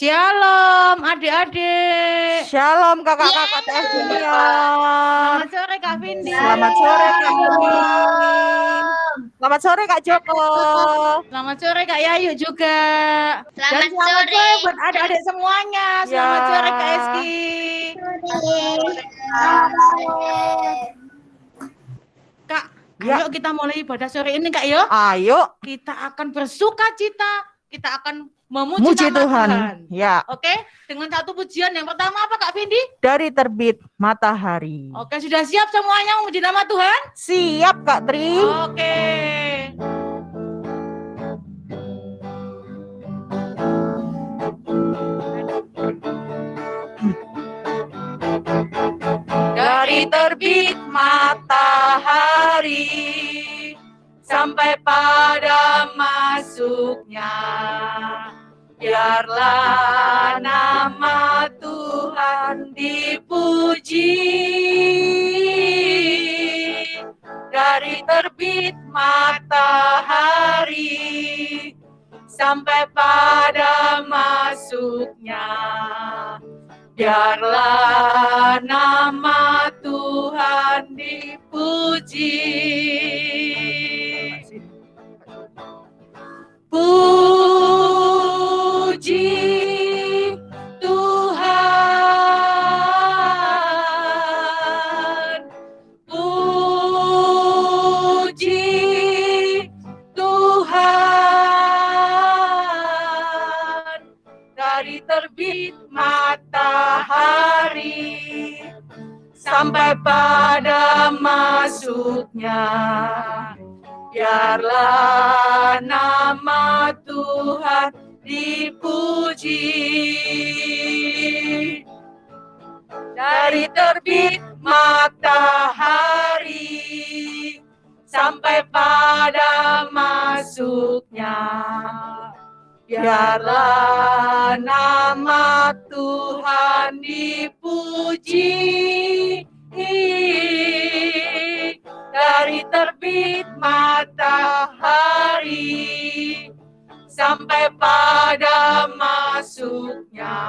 Shalom adik-adik. Shalom kakak-kakak TF Junior. Selamat sore Kak Vindi. Selamat sore Kak Vindi. Selamat sore Kak Joko. Selamat sore Kak Yayu juga. Selamat Dan selamat sore. sore buat adik-adik semuanya. Selamat Ya. sore Kak Eski. Kak, Ya. ayo kita mulai ibadah sore ini Kak yo. Ayo. Kita akan bersuka cita. Kita akan memuji Muji nama Tuhan. Tuhan. Ya. Oke, dengan satu pujian. Yang pertama apa Kak Vindi? Dari terbit matahari. Oke, sudah siap semuanya memuji nama Tuhan? Siap Kak Tri. Oke. Dari terbit matahari sampai pada masuknya, biarlah nama Tuhan dipuji. Dari terbit matahari sampai pada masuknya, biarlah nama Tuhan dipuji. Puji Tuhan, puji Tuhan. Dari terbit matahari sampai pada masuknya, biarlah nama Tuhan dipuji. Dari terbit matahari sampai pada masuknya, biarlah nama Tuhan dipuji. Dari terbit matahari sampai pada masuknya,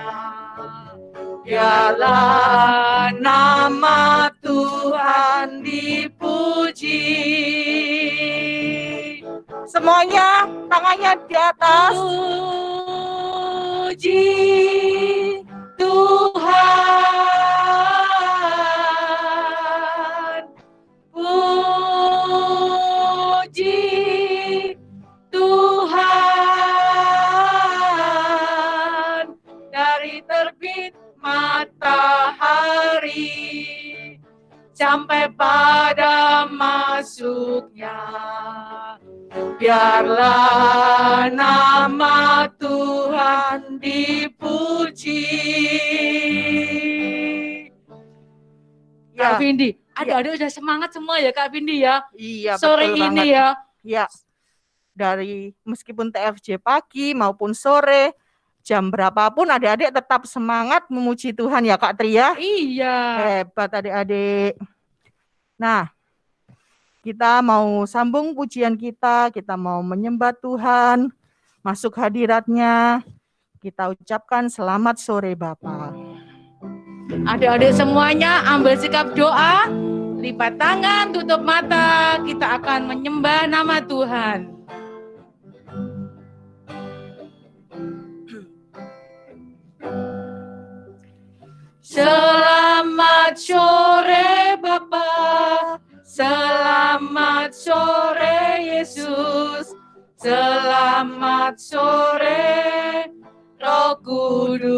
biarlah nama Tuhan dipuji. Semuanya tangannya di atas. Puji Tuhan, puji Tuhan. Dari terbit matahari sampai pada masuknya, biarlah nama Tuhan dipuji. Kak Vindi, adik-adik udah semangat semua ya Kak Vindi ya. Iya, Sore betul ini banget. ya. Ya. Dari meskipun TFJ pagi maupun sore, jam berapapun adik-adik tetap semangat memuji Tuhan ya Kak Tri ya. Iya. Hebat adik-adik. Nah, kita mau sambung pujian kita mau menyembah Tuhan, masuk hadiratnya. Kita ucapkan selamat sore Bapak. Adik-adik semuanya ambil sikap doa, lipat tangan, tutup mata, kita akan menyembah nama Tuhan. Selamat sore Bapa, selamat sore Yesus, selamat sore Roh Kudus.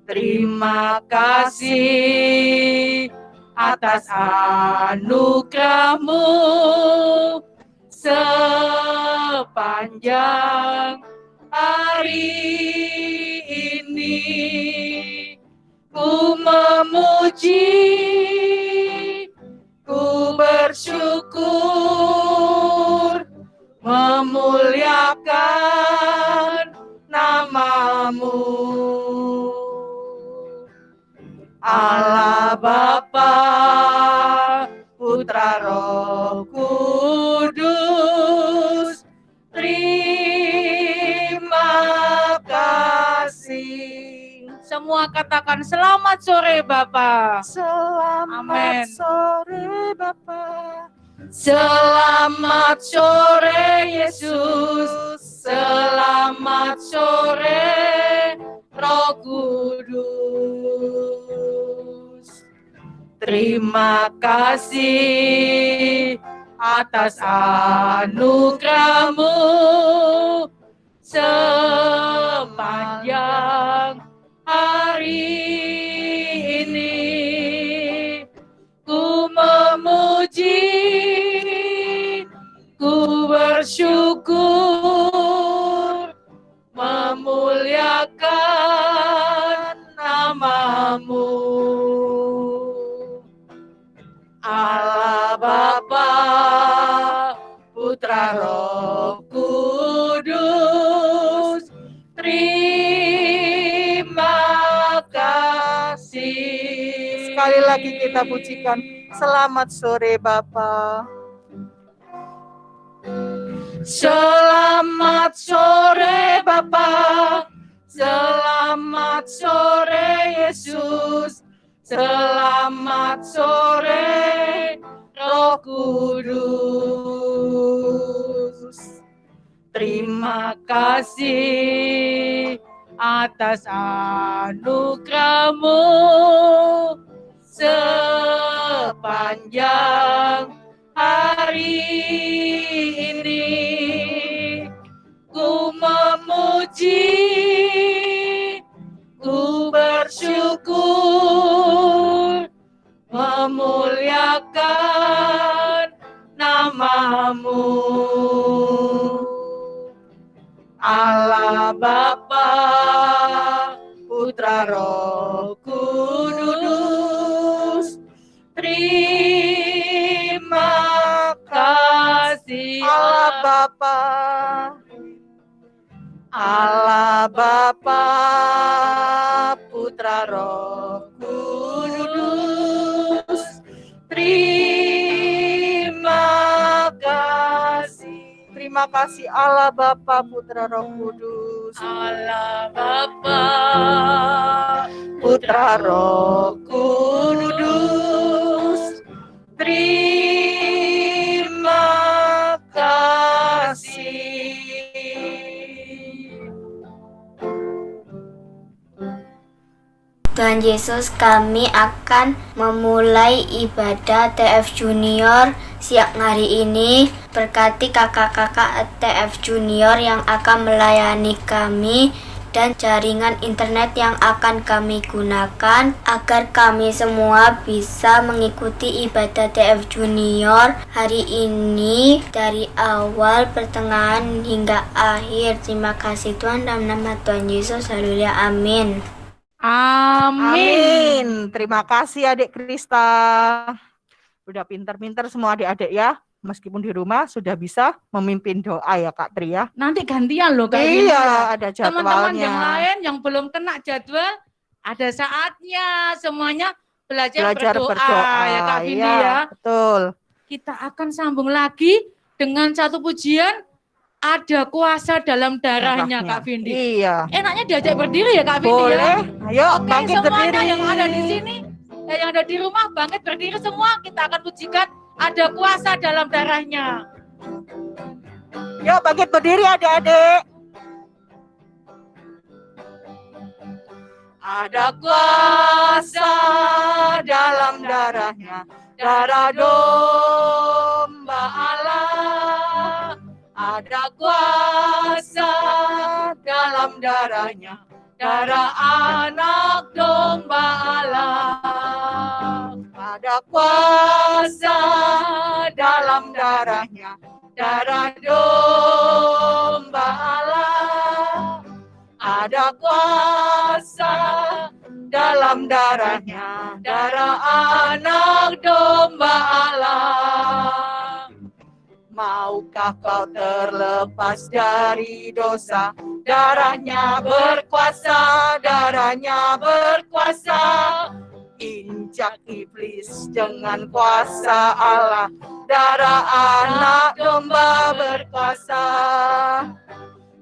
Terima kasih atas anugerah-Mu sepanjang hari ini. Ku memuji, ku bersyukur, memuliakan nama-Mu. Allah Bapa, Putra Roh Kudus, terima semua katakan selamat sore Bapa. Selamat Amin. sore Bapa. Selamat sore Yesus. Selamat sore Roh Kudus. Terima kasih atas anugerah-Mu sepanjang hari ini. Ku memuji, ku bersyukur, memuliakan nama-Mu. Allah Bapa, Putra Roh Kudus, terima kasih. Sekali lagi kita pujikan. Selamat sore Bapa. Selamat sore Bapa, selamat sore Yesus, selamat sore Roh Kudus. Terima kasih atas anugerah-Mu sepanjang hari ini. Ku memuji, ku bersyukur, memuliakan nama-Mu. Allah Bapa, Putra Roh Kudus, terima kasih. Allah Bapa. Allah Bapa, Putra Roh Kudus, terima kasih. Terima kasih Allah Bapa, Putra Roh Kudus. Allah Bapa, Putra Roh Kudus, terima kasih. Tuhan Yesus, kami akan memulai ibadah TF Junior siang hari ini. Berkati kakak-kakak TF Junior yang akan melayani kami dan jaringan internet yang akan kami gunakan agar kami semua bisa mengikuti ibadah TF Junior hari ini dari awal, pertengahan hingga akhir. Terima kasih Tuhan, dalam nama Tuhan Yesus, haleluya, amin. Amin. Terima kasih adik Krista. Udah pinter-pinter semua adik-adik ya. Meskipun di rumah sudah bisa memimpin doa ya Kak Tri ya. Nanti gantian loh Kak Winnie. Iya, ada jadwalnya. Teman-teman yang lain yang belum kena jadwal, ada saatnya semuanya belajar berdoa ya Kak Winnie iya, ya. Betul. Kita akan sambung lagi dengan satu pujian, ada kuasa dalam darahnya Kak Winnie. Iya. Enaknya diajak berdiri ya Kak Winnie ya. Boleh. Ayo Oke, bangkit semuanya berdiri. yang ada di sini, yang ada di rumah bangkit berdiri semua. Kita akan pujikan ada kuasa dalam darahnya. Yuk bangkit berdiri adik-adik. Ada kuasa dalam darahnya, darah domba Allah. Ada kuasa dalam darahnya, darah anak domba Allah. Ada kuasa dalam darahnya, darah domba Allah. Ada kuasa dalam darahnya, darah anak domba Allah. Maukah kau terlepas dari dosa? Darahnya berkuasa, darahnya berkuasa. Injak iblis dengan kuasa Allah, darah anak domba berkuasa.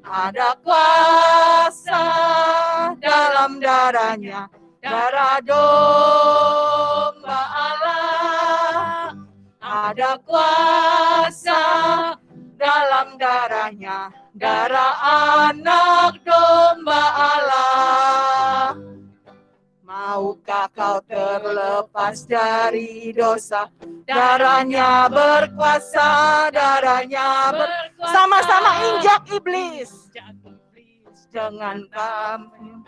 Ada kuasa dalam dalam darahnya, darah domba Allah. Ada kuasa dalam darahnya, darah anak domba Allah. Maukah kau terlepas dari dosa? Darahnya berkuasa, darahnya berkuasa. Sama-sama injak iblis. Jangan kami.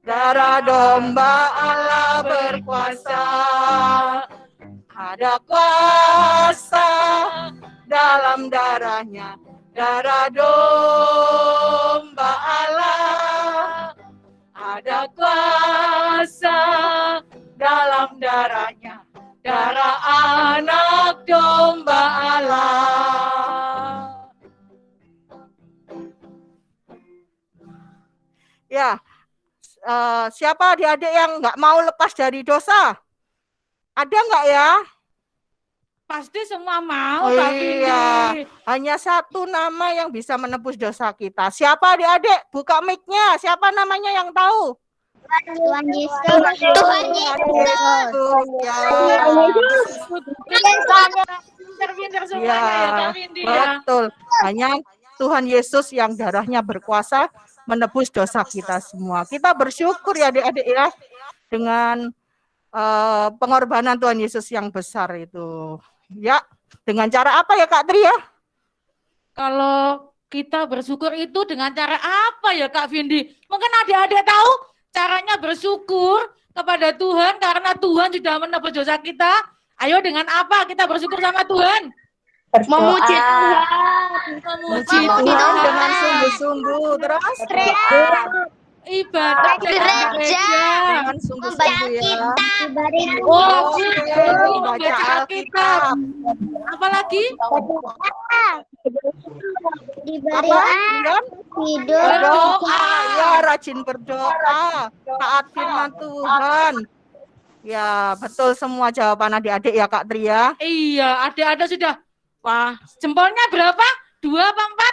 Darah domba Allah berkuasa. Ada kuasa dalam darahnya, darah domba Allah. Ada kuasa dalam darahnya, darah anak domba Allah. Ya, siapa adik-adik yang nggak mau lepas dari dosa? Ada nggak ya? Pasti semua mau, Oh, Kak iya. Vindi. Hanya satu nama yang bisa menebus dosa kita. Siapa adik-adik? Buka mic-nya. Siapa namanya yang tahu? Tuhan Yesus. Tuhan Yesus. Ya. Pinter-pinter semuanya Ya, ya, Kak Vindi ya. betul. Hanya Tuhan Yesus yang darahnya berkuasa menebus dosa kita semua. Kita bersyukur ya adik-adik ya dengan pengorbanan Tuhan Yesus yang besar itu. Ya, dengan cara apa ya Kak Tri ya? Kalau kita bersyukur itu dengan cara apa ya Kak Vindi? Mungkin adik-adik tahu caranya bersyukur kepada Tuhan karena Tuhan sudah menebus dosa kita. Ayo dengan apa kita bersyukur sama Tuhan? Memuji Tuhan. Memuji Tuhan dengan sungguh-sungguh. Terus Ibadah di gereja. dengan sungguh-sungguh ya. Oh, Baca Alkitab. Apalagi? Diberi Dan tidur. berdoa, ya rajin berdoa, taat firman Tuhan. Ya, betul semua jawaban adik-adik ya Kak Tri ya. Iya, adik-adik sudah. Wah, jempolnya berapa? 2 apa 4?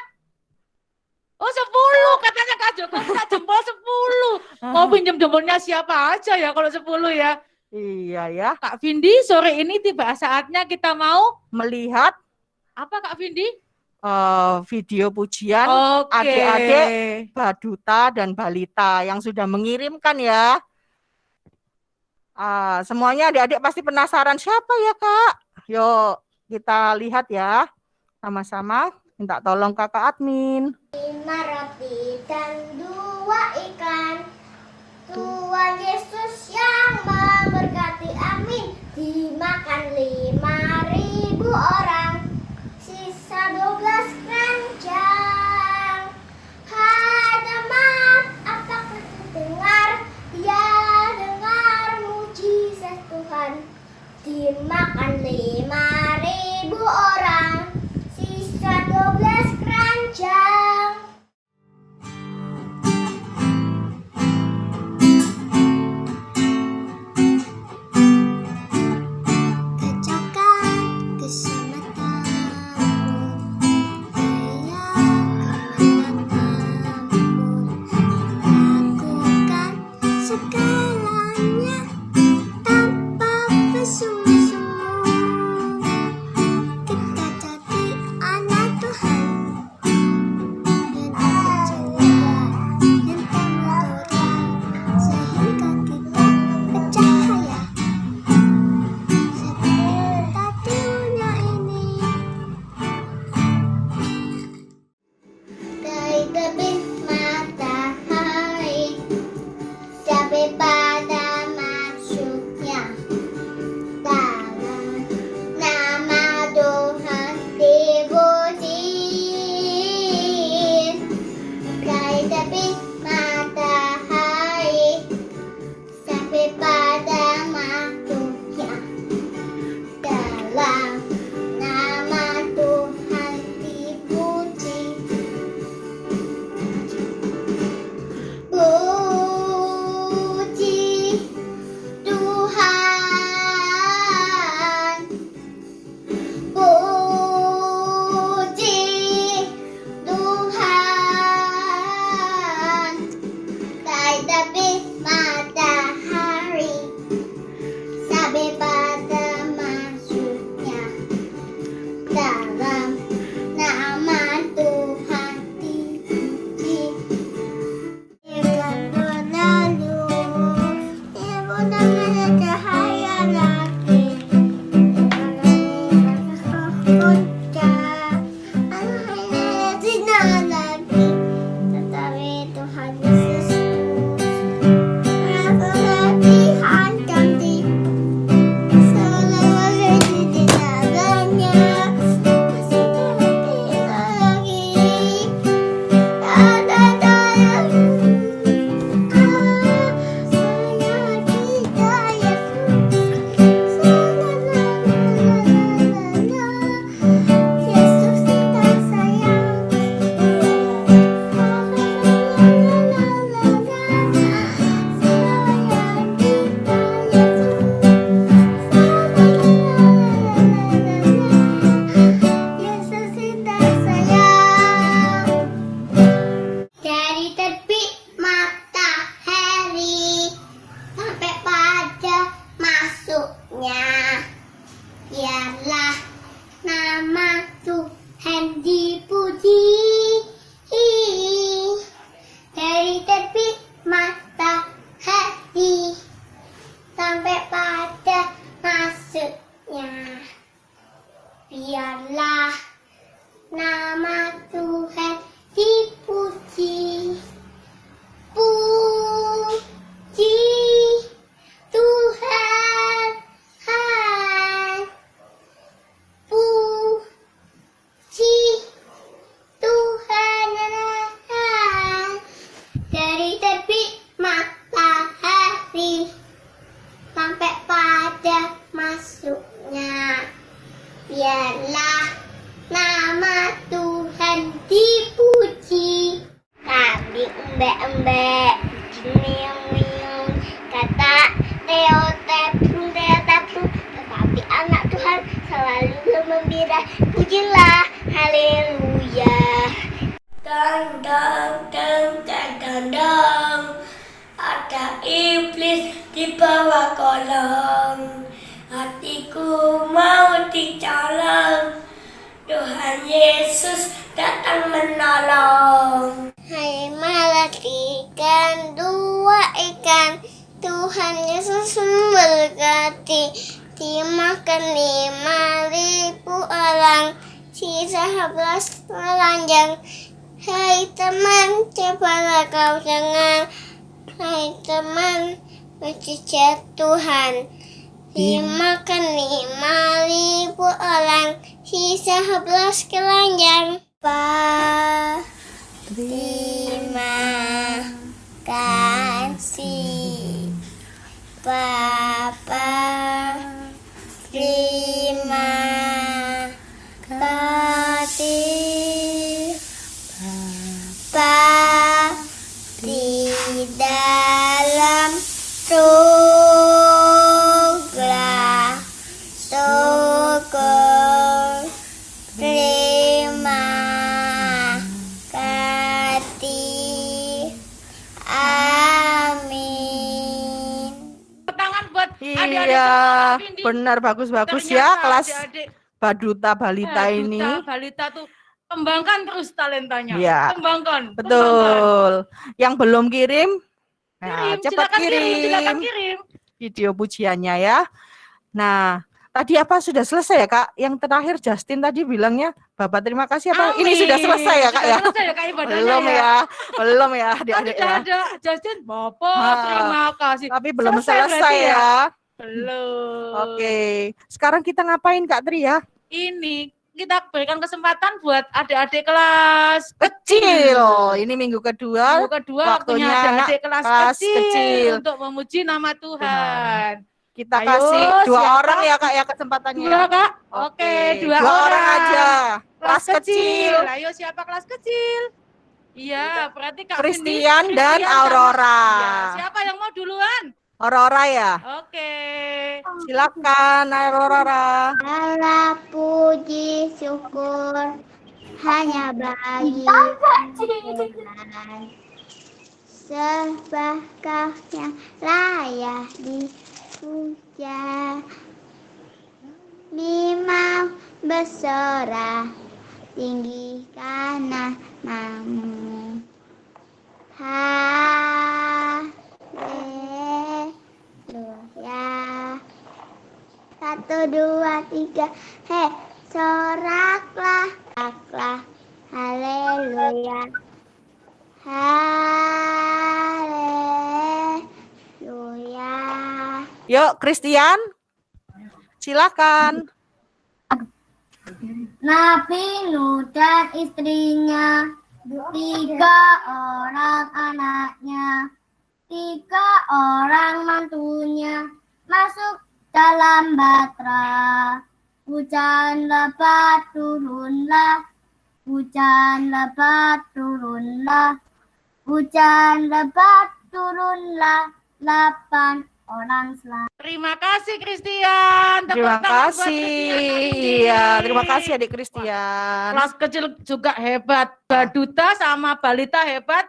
Oh 10, katanya Kak Joko minta jempol 10. Mau pinjam jempolnya siapa aja ya kalau 10 ya. Iya ya, Kak Vindi, sore ini tiba saatnya kita mau melihat apa Kak Vindi? video pujian Oke. adik-adik Baduta dan Balita yang sudah mengirimkan ya. Semuanya adik-adik pasti penasaran siapa ya Kak? Yuk kita lihat ya sama-sama. Minta tolong kakak admin. 5 roti dan 2 ikan. Tuhan Yesus yang memberkati, amin. Dimakan 5.000 orang. Sisa 12 keranjang. Hai teman, apakah terdengar? Ya, dengar mujizat Tuhan. Dimakan 5.000 orang. Sisa 12 keranjang. Kecakap kesempatanmu dipuji. Dari terbit matahari sampai pada masuknya, biarlah nama Tuhan dipuji. Puji Tuhan, puji Tuhan. Dari terbit matahari sampai pada masuknya, biarlah nama Tuhan dipuji. Kambing embek-embek, meong-meong, kata teo teplung, tetapi anak Tuhan selalu gembira. Pujilah, haleluya. Dang, ada iblis di bawah kolong. Hatiku mau dicolong, Tuhan Yesus datang menolong. Hai malah ikan, 2 ikan, Tuhan Yesus memberkati. Dimakan 5.000 orang, sisa 11 telanjang. Hai teman, cobalah kau dengar. Hai teman, mujizat Tuhan. Dimakan 5.000 orang, sisa 11 keranjang. Terima kasih Bapa, terima kasih Bapa di dalam surga. Syukur, terima kasih, amin. Tangan buat adik-adik Iya, semua, Kak Vindi. benar bagus-bagus ya Ternyata kelas adik-adik Baduta Balita ini. balita tuh kembangkan terus talentanya. Iya, Kembangkan. betul. Yang belum kirim, nah, cepat Silakan kirim kirim. video pujiannya ya. Nah, tadi apa sudah selesai ya Kak? Yang terakhir Justin tadi bilangnya, Bapak terima kasih apa? Ini sudah selesai ya Kak ya? Sudah selesai ya Kak ibadahnya Belum ya, belum ya adik-adik Tidak ya. ada Justin, Bapak Ah, terima kasih. Tapi belum Selesai selesai berarti ya? ya. Belum. Oke, sekarang kita ngapain Kak Tri ya? Ini kita berikan kesempatan buat adik-adik kelas Kecil. Ini minggu kedua. Minggu kedua waktunya waktunya adik-adik kelas kelas kecil, kecil. untuk memuji nama Tuhan. Kita Ayo, kasih 2 siapa? orang ya Kak ya kesempatannya. 2 Kak? Oke, Oke, 2 2 orang aja. Kelas Kelas kecil. Ayo siapa kelas kecil? Iya, berarti Kak Vindi, Christian dan Aurora. Iya, siapa yang mau duluan? Aurora ya. Oke. Silakan Aurora. Segala puji syukur hanya bagi Tuhan. Sebab Kau yang layak dipuja. 5 bersorak tinggikan namamu. Haleluya. 1, 2, 3, hei, soraklah, haleluya, haleluya. Yuk Christian. Silakan. Nabi Nuh dan istrinya, 3 orang anaknya, 3 orang mantunya, masuk dalam batra. Hujan lebat turunlah, hujan lebat turunlah, hujan lebat turunlah, 8 orang selamat. Terima kasih Christian. Tepuk Terima tangan buat kasih. Christian, Kak Vindi. Iya, terima kasih Adik Christian. Kelas kecil juga hebat. Baduta sama balita hebat.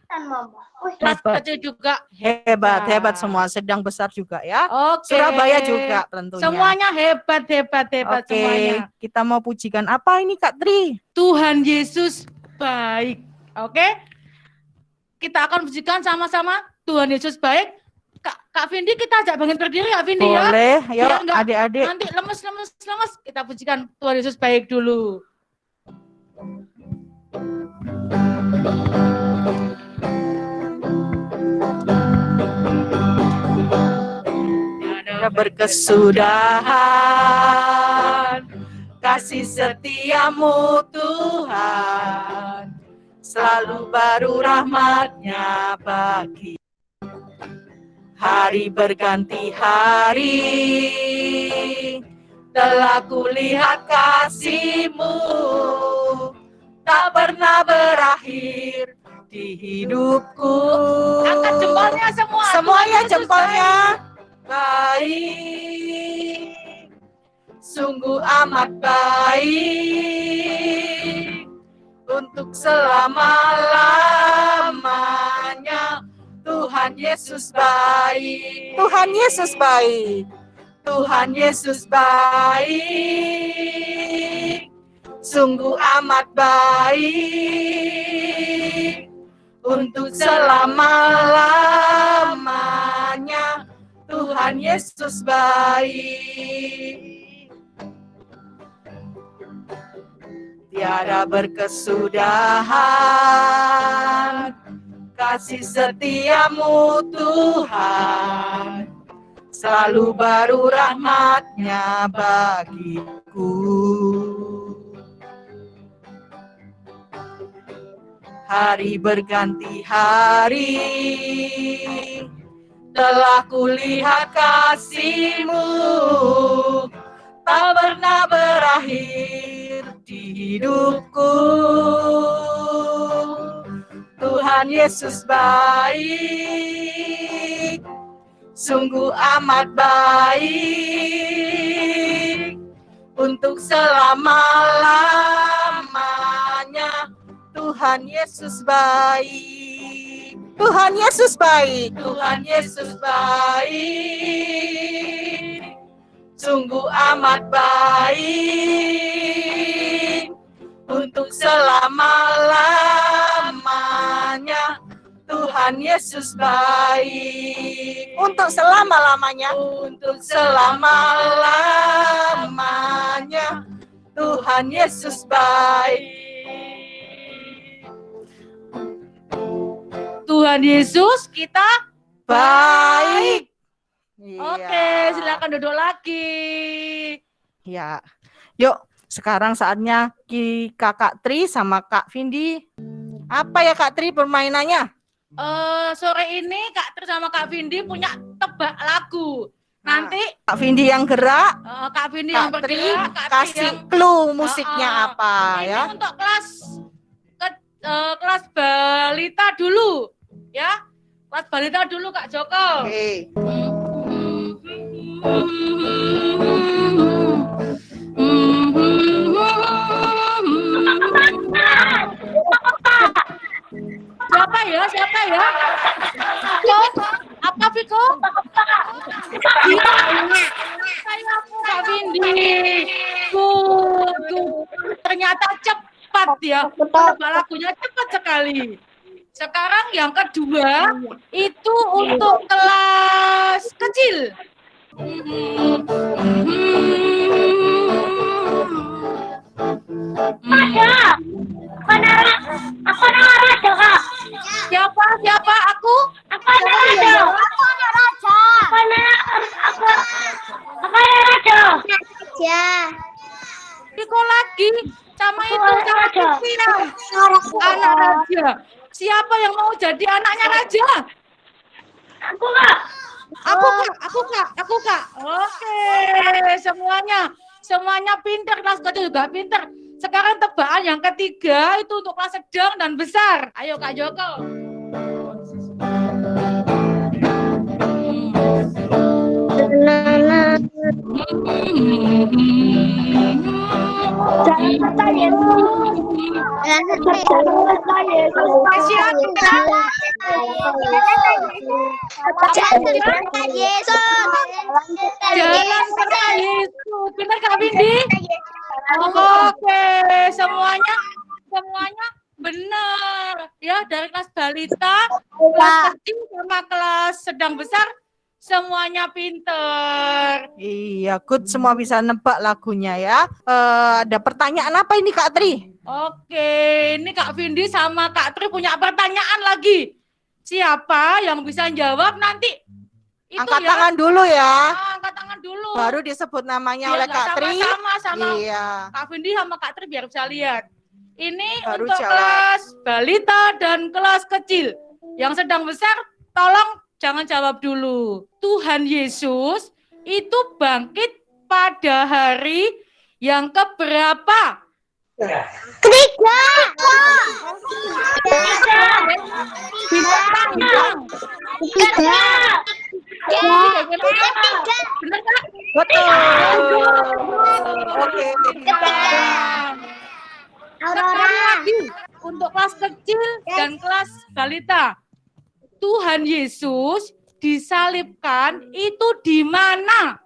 Kelas Hebat. kecil juga. Hebat Hebat. semua, sedang besar juga ya. Oke. Surabaya juga tentunya. Semuanya hebat Oke, semuanya. kita mau pujikan apa ini Kak Tri? Tuhan Yesus baik. Oke. Kita akan pujikan sama-sama Tuhan Yesus baik. Kak Vindi, kita ajak bangkit berdiri Kak Vindi ya. Boleh, yuk Biar enggak adik-adik. nanti lemes. Kita pujikan Tuhan Yesus baik dulu. Tiada berkesudahan kasih setiamu Tuhan, selalu baru rahmat-Nya bagi. Hari berganti hari, telah kulihat kasih-Mu, tak pernah berakhir di hidupku. Angkat jempolnya semua. Semuanya Tuhan Yesus jempolnya. Baik, sungguh amat baik, untuk selama-lamanya. Tuhan Yesus baik. Tuhan Yesus baik. Tuhan Yesus baik, sungguh amat baik, untuk selama-lamanya. Tuhan Yesus baik. Tiada berkesudahan kasih setiamu Tuhan, selalu baru rahmat-Nya bagiku. Hari berganti hari, telah kulihat kasih-Mu, tak pernah berakhir di hidupku. Tuhan Yesus baik, sungguh amat baik, untuk selama-lamanya. Tuhan Yesus baik. Tuhan Yesus baik. Tuhan Yesus baik, sungguh amat baik, untuk selama-lamanya. Tuhan Yesus baik. Untuk selama-lamanya. Untuk selama-lamanya. Tuhan Yesus baik. Tuhan Yesus kita Baik. Oke, silakan duduk lagi. Ya. Yuk, sekarang saatnya Kakak Tri sama Kak Vindi. Apa ya Kak Tri permainannya? Sore ini Kak Tri sama Kak Vindi punya tebak lagu. Nanti Kak Vindi yang gerak, Kak Vindi yang Kak Tri bergerak, Kak Tri kasih yang clue musiknya apa ini ya. untuk kelas balita dulu, ya. Kelas balita dulu Kak Joko. Oke. Siapa ya? Viko? Apa Viko? Saya aku Kak Vindi. Ternyata cepat ya. Tebak lagunya cepat sekali. Sekarang yang kedua itu untuk kelas kecil. Aku raja, Kak. Siapa? Aku? Aku raja. Viko lagi sama itu sama Cynthia. Anak raja. Siapa yang mau jadi anaknya raja? Aku, Kak. Aku kak. Oke, semuanya pinter, kelas kecil juga pinter. Sekarang tebakan yang ketiga itu untuk kelas sedang dan besar. Ayo Kak Joko. Jalan serta Yesus. Benar Kak Windy? Oke, semuanya benar. Ya, dari kelas balita, kelas kecil sama kelas sedang besar, semuanya pinter. Iya, good, semua bisa nebak lagunya ya. Ada pertanyaan apa ini Kak Tri? Oke, ini Kak Windy sama Kak Tri punya pertanyaan lagi. Siapa yang bisa jawab nanti? Itu Angkat ya. tangan dulu ya. Angkat tangan dulu. Baru disebut namanya Biar oleh nggak Kak Tri. sama-sama. Iya. Kak Windy sama Kak Tri biar bisa lihat. Ini Baru untuk jawab. kelas balita dan kelas kecil. Yang sedang besar, tolong jangan jawab dulu. Tuhan Yesus itu bangkit pada hari yang keberapa? Ketiga. Bintang. Ketiga. Benar Kak? Betul. Oke. Sekali lagi untuk kelas kecil dan kelas balita. Tuhan Yesus disalibkan itu di mana?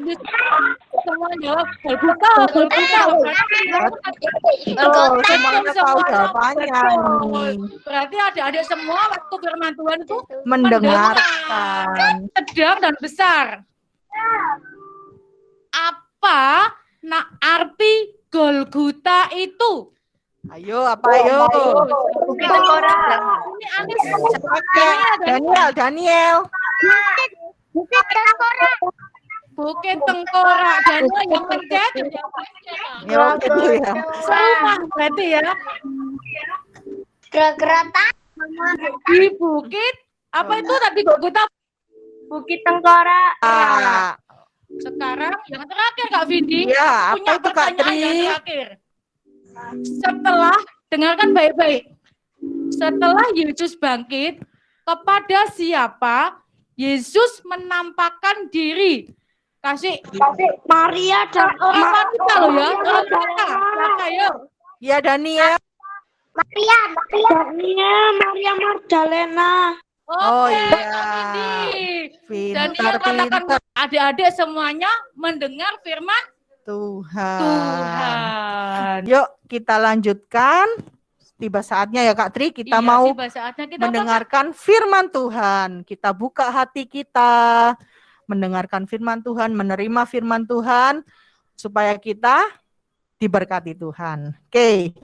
Semua jawab Golgota. Betul, semuanya tahu jawabannya. Berarti adik-adik semua waktu firman Tuhan itu Mendengarkan. sedang dan besar. Apa arti Golgota itu? Ayo, apa ayo? Bukit Tengkorak. Ini Anis. Daniel. Bukit Tengkorak. Daniel yang pencet. Ya, gitu ya. Sama berarti ya. Gerata. Di bukit. Apa itu tadi Golgota? Bukit Tengkorak. Ah, Sekarang yang terakhir Kak Windy. iya, Punya apa itu Kak pertanyaan yang Tri? terakhir. Setelah, dengarkan baik-baik. Setelah Yesus bangkit, kepada siapa Yesus menampakkan diri? Kasih Maria dan orang wanita loh ya, orang wanita. Siapa yuk? Ya, Daniel. Maria Maria Magdalena. Oh, Oke, iya. Kak Windy. Dan dia Pintar. katakan adik-adik semuanya mendengar firman Tuhan. Tuhan. Yuk, kita lanjutkan. Tiba saatnya ya Kak Tri, kita Iya, mau tiba saatnya kita mendengarkan firman Tuhan. Kita buka hati kita, mendengarkan firman Tuhan, menerima firman Tuhan, supaya kita diberkati Tuhan. Oke,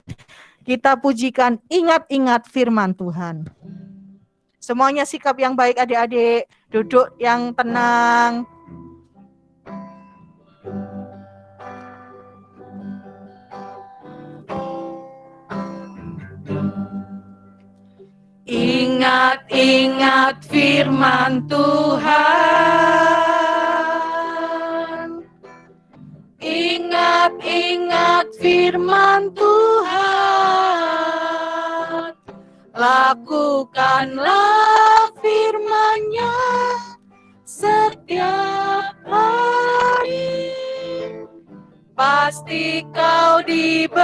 kita pujikan, ingat-ingat firman Tuhan. Semuanya sikap yang baik adik-adik, duduk yang tenang. Ingat-ingat firman Tuhan. Ingat-ingat firman Tuhan. Lakukanlah firman-Nya setiap hari. Pasti kau diberkati.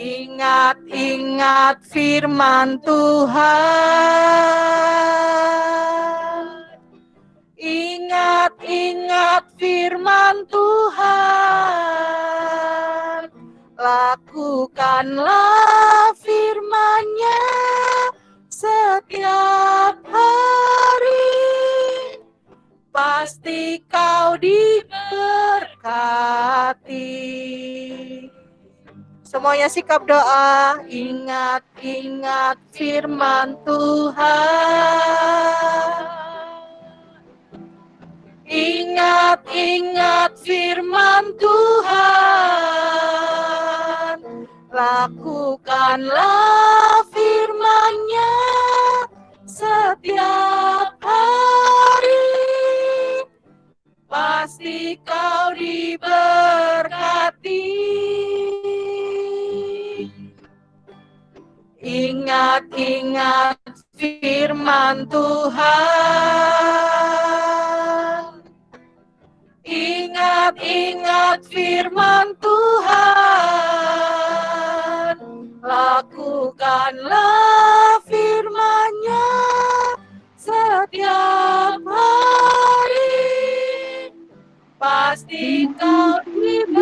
Ingat-ingat firman Tuhan. Ingat-ingat firman Tuhan. Lakukanlah firman-Nya setiap hari. Pasti kau diberkati. Semuanya sikap doa, ingat-ingat firman Tuhan. Ingat-ingat firman Tuhan. Lakukanlah firman-Nya setiap hari. Pasti kau diberkati. Ingat-ingat firman Tuhan. Ingat-ingat firman Tuhan. Lakukanlah firman-Nya setiap hari. Pasti kau diberkati.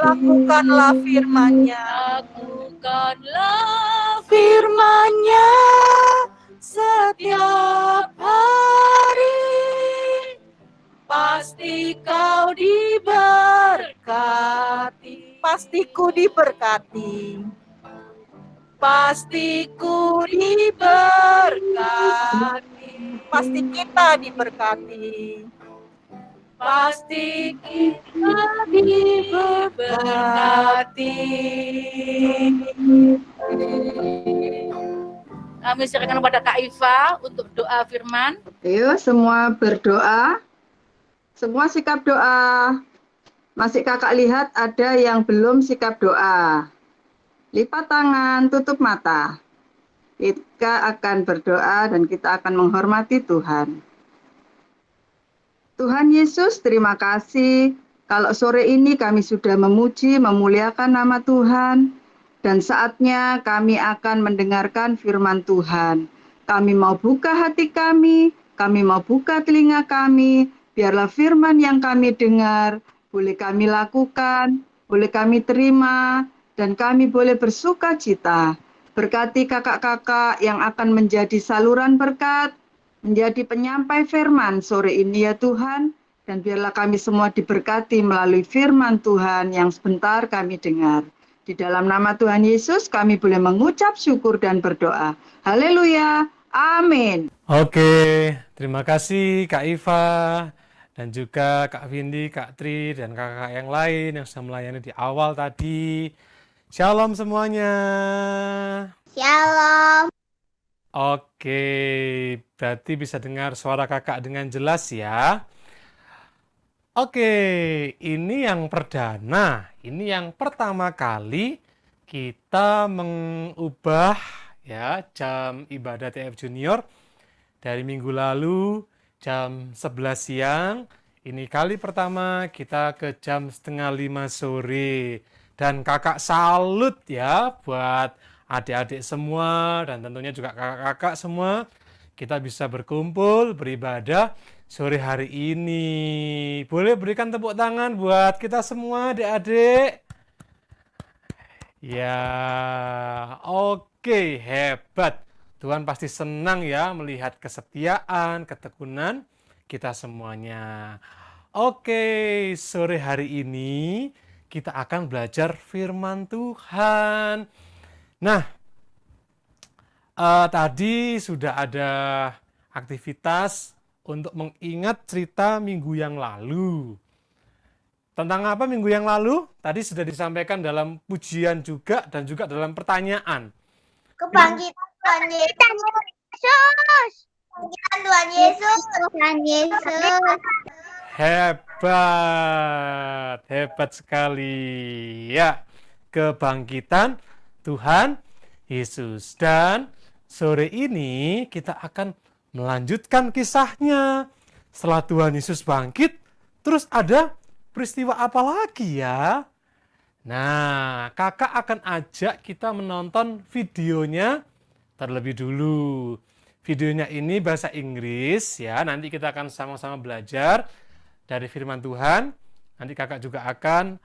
Lakukanlah firman-Nya. Lakukanlah firman-Nya setiap hari. Pasti kau diberkati. Pastiku diberkati. Pastiku diberkati. Pasti kita diberkati. Pasti kita diberkati. Kami serahkan kepada Kak Iva untuk doa firman. Ayo semua berdoa. Semua sikap doa. Masih kakak lihat ada yang belum sikap doa. Lipat tangan, tutup mata. Kita akan berdoa dan kita akan menghormati Tuhan. Tuhan Yesus, terima kasih kalau sore ini kami sudah memuji, memuliakan nama Tuhan. Dan saatnya kami akan mendengarkan firman Tuhan. Kami mau buka hati kami mau buka telinga kami. Biarlah firman yang kami dengar, boleh kami lakukan, boleh kami terima, dan kami boleh bersuka cita. Berkati kakak-kakak yang akan menjadi saluran berkat, menjadi penyampai firman sore ini ya Tuhan, dan biarlah kami semua diberkati melalui firman Tuhan yang sebentar kami dengar. Di dalam nama Tuhan Yesus kami boleh mengucap syukur dan berdoa. Haleluya, amin. Oke, terima kasih Kak Iva, dan juga Kak Vindi, Kak Tri, dan kakak yang lain yang sudah melayani di awal tadi. Shalom semuanya. Shalom. Oke, berarti bisa dengar suara kakak dengan jelas ya. Oke, ini yang perdana, ini yang pertama kali kita mengubah ya jam ibadah TF Junior dari minggu lalu jam 11 siang. Ini kali pertama kita ke jam 4:30 sore. Dan kakak salut ya buat adik-adik semua dan tentunya juga kakak-kakak semua. Kita bisa berkumpul, beribadah sore hari ini. Boleh berikan tepuk tangan buat kita semua adik-adik. Ya, oke, hebat. Tuhan pasti senang ya melihat kesetiaan, ketekunan kita semuanya. Oke, sore hari ini kita akan belajar firman Tuhan. Nah, tadi sudah ada aktivitas untuk mengingat cerita minggu yang lalu. Tentang apa minggu yang lalu? Tadi sudah disampaikan dalam pujian juga dan juga dalam pertanyaan. Kebangkitan Tuhan Yesus. Kebangkitan Tuhan Yesus. Tuhan Yesus. Hebat sekali. Ya, kebangkitan Tuhan Yesus. Dan sore ini kita akan melanjutkan kisahnya. Setelah Tuhan Yesus bangkit, terus ada peristiwa apa lagi ya? Nah, kakak akan ajak kita menonton videonya terlebih dulu. Videonya ini bahasa Inggris ya. Nanti kita akan sama-sama belajar dari firman Tuhan. Nanti kakak juga akan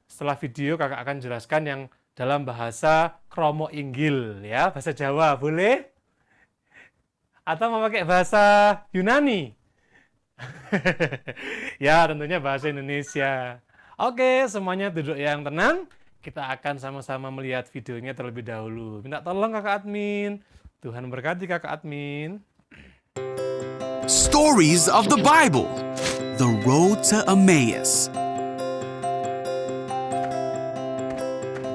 setelah video kakak akan jelaskan yang dalam bahasa Kromo Inggil ya, bahasa Jawa boleh? Atau mau pakai bahasa Yunani? Ya, tentunya bahasa Indonesia. Oke, semuanya duduk yang tenang. Kita akan sama-sama melihat videonya terlebih dahulu. Minta tolong kakak admin. Tuhan berkati kakak admin. Stories of the Bible. The Road to Emmaus.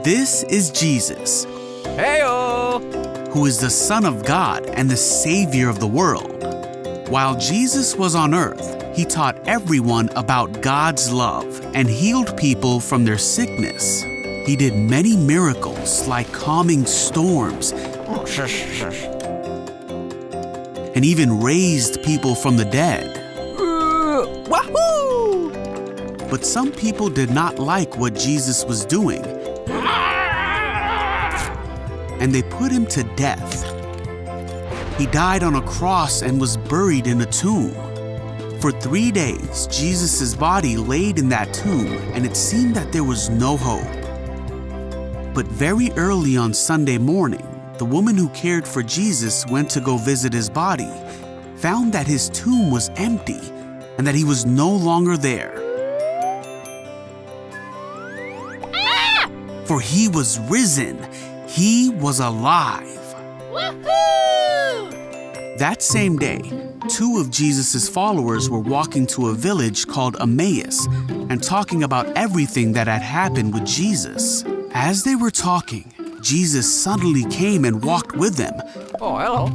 This is Jesus, Heyo! who is the Son of God and the Savior of the world. While Jesus was on earth, he taught everyone about God's love and healed people from their sickness. He did many miracles like calming storms and even raised people from the dead. Wahoo! But some people did not like what Jesus was doing, and they put him to death. He died on a cross and was buried in a tomb. For 3 days, Jesus' body laid in that tomb, and it seemed that there was no hope. But very early on Sunday morning, the woman who cared for Jesus went to go visit his body, found that his tomb was empty and that he was no longer there. For he was risen. He was alive. That same day, 2 of Jesus' followers were walking to a village called Emmaus and talking about everything that had happened with Jesus. As they were talking, Jesus suddenly came and walked with them, Oh, hello.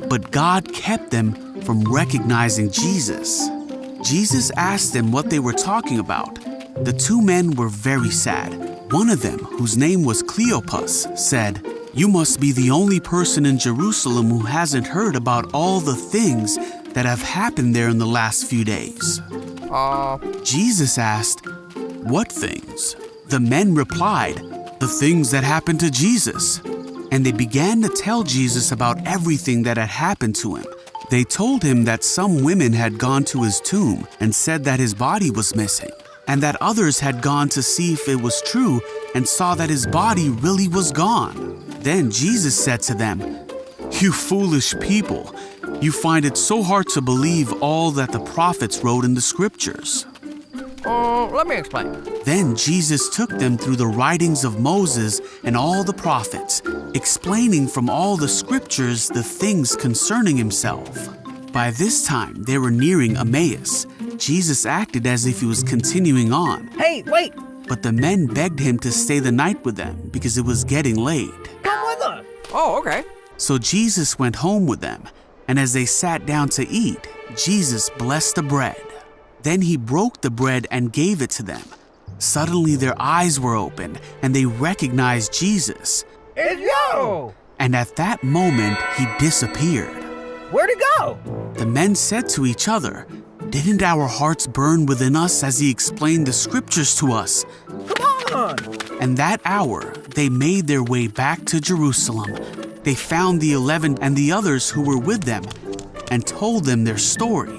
but God kept them from recognizing Jesus. Jesus asked them what they were talking about. The 2 men were very sad. One of them, whose name was Cleopas, said, "You must be the only person in Jerusalem who hasn't heard about all the things that have happened there in the last few days." Jesus asked, "What things?" The men replied, "The things that happened to Jesus." And they began to tell Jesus about everything that had happened to him. They told him that some women had gone to his tomb and said that his body was missing, and that others had gone to see if it was true and saw that his body really was gone. Then Jesus said to them, "You foolish people, you find it so hard to believe all that the prophets wrote in the scriptures." Let me explain. Then Jesus took them through the writings of Moses and all the prophets, explaining from all the scriptures the things concerning himself. By this time, they were nearing Emmaus. Jesus acted as if he was continuing on, Hey, wait! but the men begged him to stay the night with them because it was getting late. Come with us! Oh, okay. So Jesus went home with them, and as they sat down to eat, Jesus blessed the bread. Then he broke the bread and gave it to them. Suddenly their eyes were opened, and they recognized Jesus. It's you! And at that moment, he disappeared. Where'd he go? The men said to each other, "Didn't our hearts burn within us as he explained the scriptures to us?" Come on! And that hour, they made their way back to Jerusalem. They found the 11 and the others who were with them and told them their story.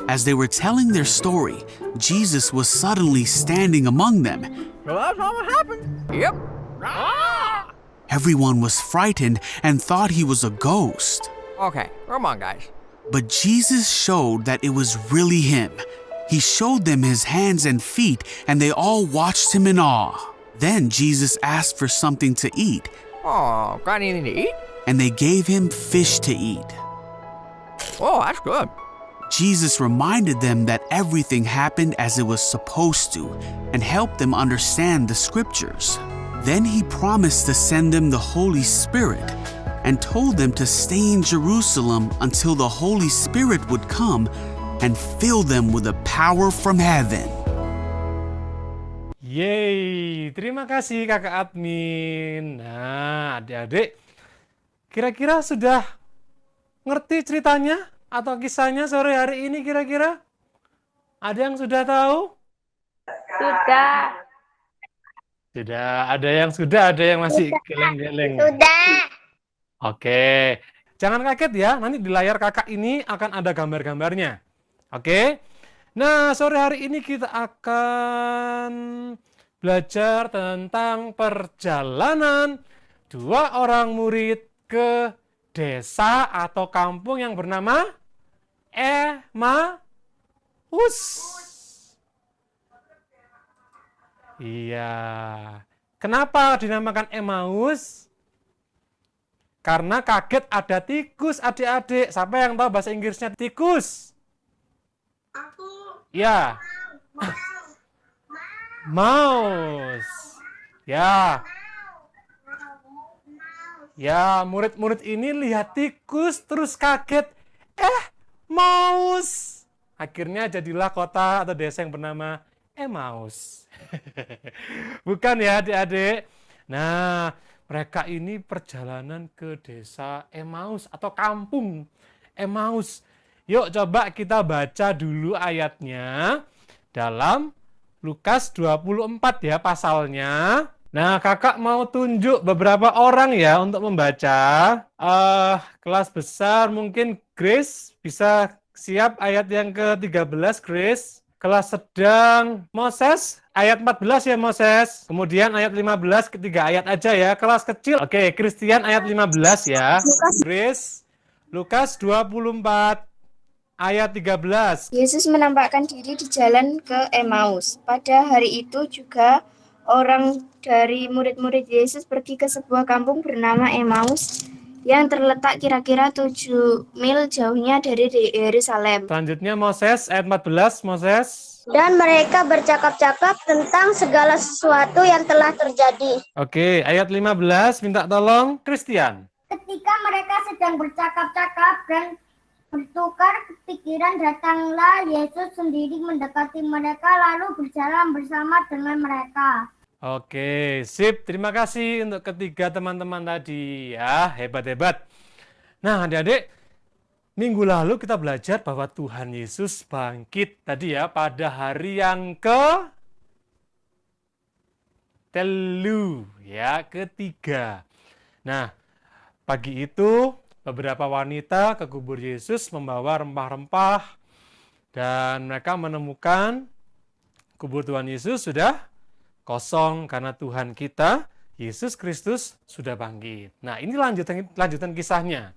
As they were telling their story, Jesus was suddenly standing among them. So that's not what happened. Yep. Ah! Everyone was frightened and thought he was a ghost. Okay, come on, guys. But Jesus showed that it was really him. He showed them his hands and feet, and they all watched him in awe. Then Jesus asked for something to eat, Oh, got anything to eat? and they gave him fish to eat. Oh, that's good. Jesus reminded them that everything happened as it was supposed to and helped them understand the scriptures. Then he promised to send them the Holy Spirit and told them to stay in Jerusalem until the Holy Spirit would come and fill them with the power from heaven. Yeay, terima kasih kakak admin. Nah, adik-adik, kira-kira sudah ngerti ceritanya atau kisahnya sore hari ini kira-kira? Ada yang sudah tahu? Sudah. Sudah, ada yang masih geleng-geleng. Sudah. Oke, jangan kaget ya, nanti di layar kakak ini akan ada gambar-gambarnya. Oke, nah sore hari ini kita akan belajar tentang perjalanan 2 orang murid ke desa atau kampung yang bernama Emmaus. Iya, kenapa dinamakan Emmaus? Karena kaget ada tikus, adik-adik. Siapa yang tahu bahasa Inggrisnya tikus? Aku. Ya. Mouse. Ya. Ya, murid-murid ini lihat tikus terus kaget. Maus. Akhirnya jadilah kota atau desa yang bernama Emmaus. Bukan ya adik-adik. Nah, mereka ini perjalanan ke desa Emmaus atau kampung Emmaus. Yuk coba kita baca dulu ayatnya dalam Lukas 24 ya pasalnya. Nah, kakak mau tunjuk beberapa orang ya untuk membaca. Kelas besar mungkin Grace bisa siap ayat yang ke-13, Grace. Kelas sedang Moses, ayat 14 ya Moses. Kemudian ayat 15, ketiga ayat aja ya. Kelas kecil, oke, Christian ayat 15 ya. Grace, Lukas 24, ayat 13. Yesus menampakkan diri di jalan ke Emmaus. Pada hari itu juga orang dari murid-murid Yesus pergi ke sebuah kampung bernama Emmaus yang terletak kira-kira 7 mil jauhnya dari Yerusalem. Selanjutnya Moses, ayat 14, Moses. Dan mereka bercakap-cakap tentang segala sesuatu yang telah terjadi. Oke, ayat 15, minta tolong Christian. Ketika mereka sedang bercakap-cakap dan bertukar pikiran, datanglah Yesus sendiri mendekati mereka lalu berjalan bersama dengan mereka. Oke, sip. Terima kasih untuk ketiga teman-teman tadi ya, hebat-hebat. Nah, adik-adik, minggu lalu kita belajar bahwa Tuhan Yesus bangkit tadi ya pada hari yang ketiga. Nah, pagi itu beberapa wanita ke kubur Yesus membawa rempah-rempah dan mereka menemukan kubur Tuhan Yesus sudah kosong karena Tuhan kita, Yesus Kristus, sudah bangkit. Nah, ini lanjutan kisahnya.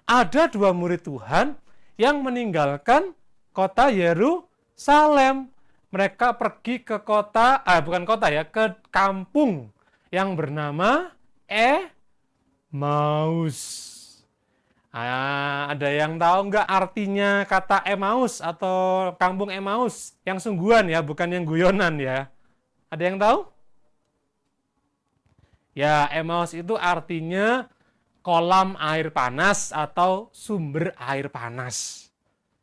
Ada 2 murid Tuhan yang meninggalkan kota Yerusalem. Mereka pergi ke ke kampung yang bernama Emmaus. Ada yang tahu nggak artinya kata Emmaus atau kampung Emmaus? Yang sungguhan ya, bukan yang guyonan ya. Ada yang tahu? Ya, Emmaus itu artinya kolam air panas atau sumber air panas.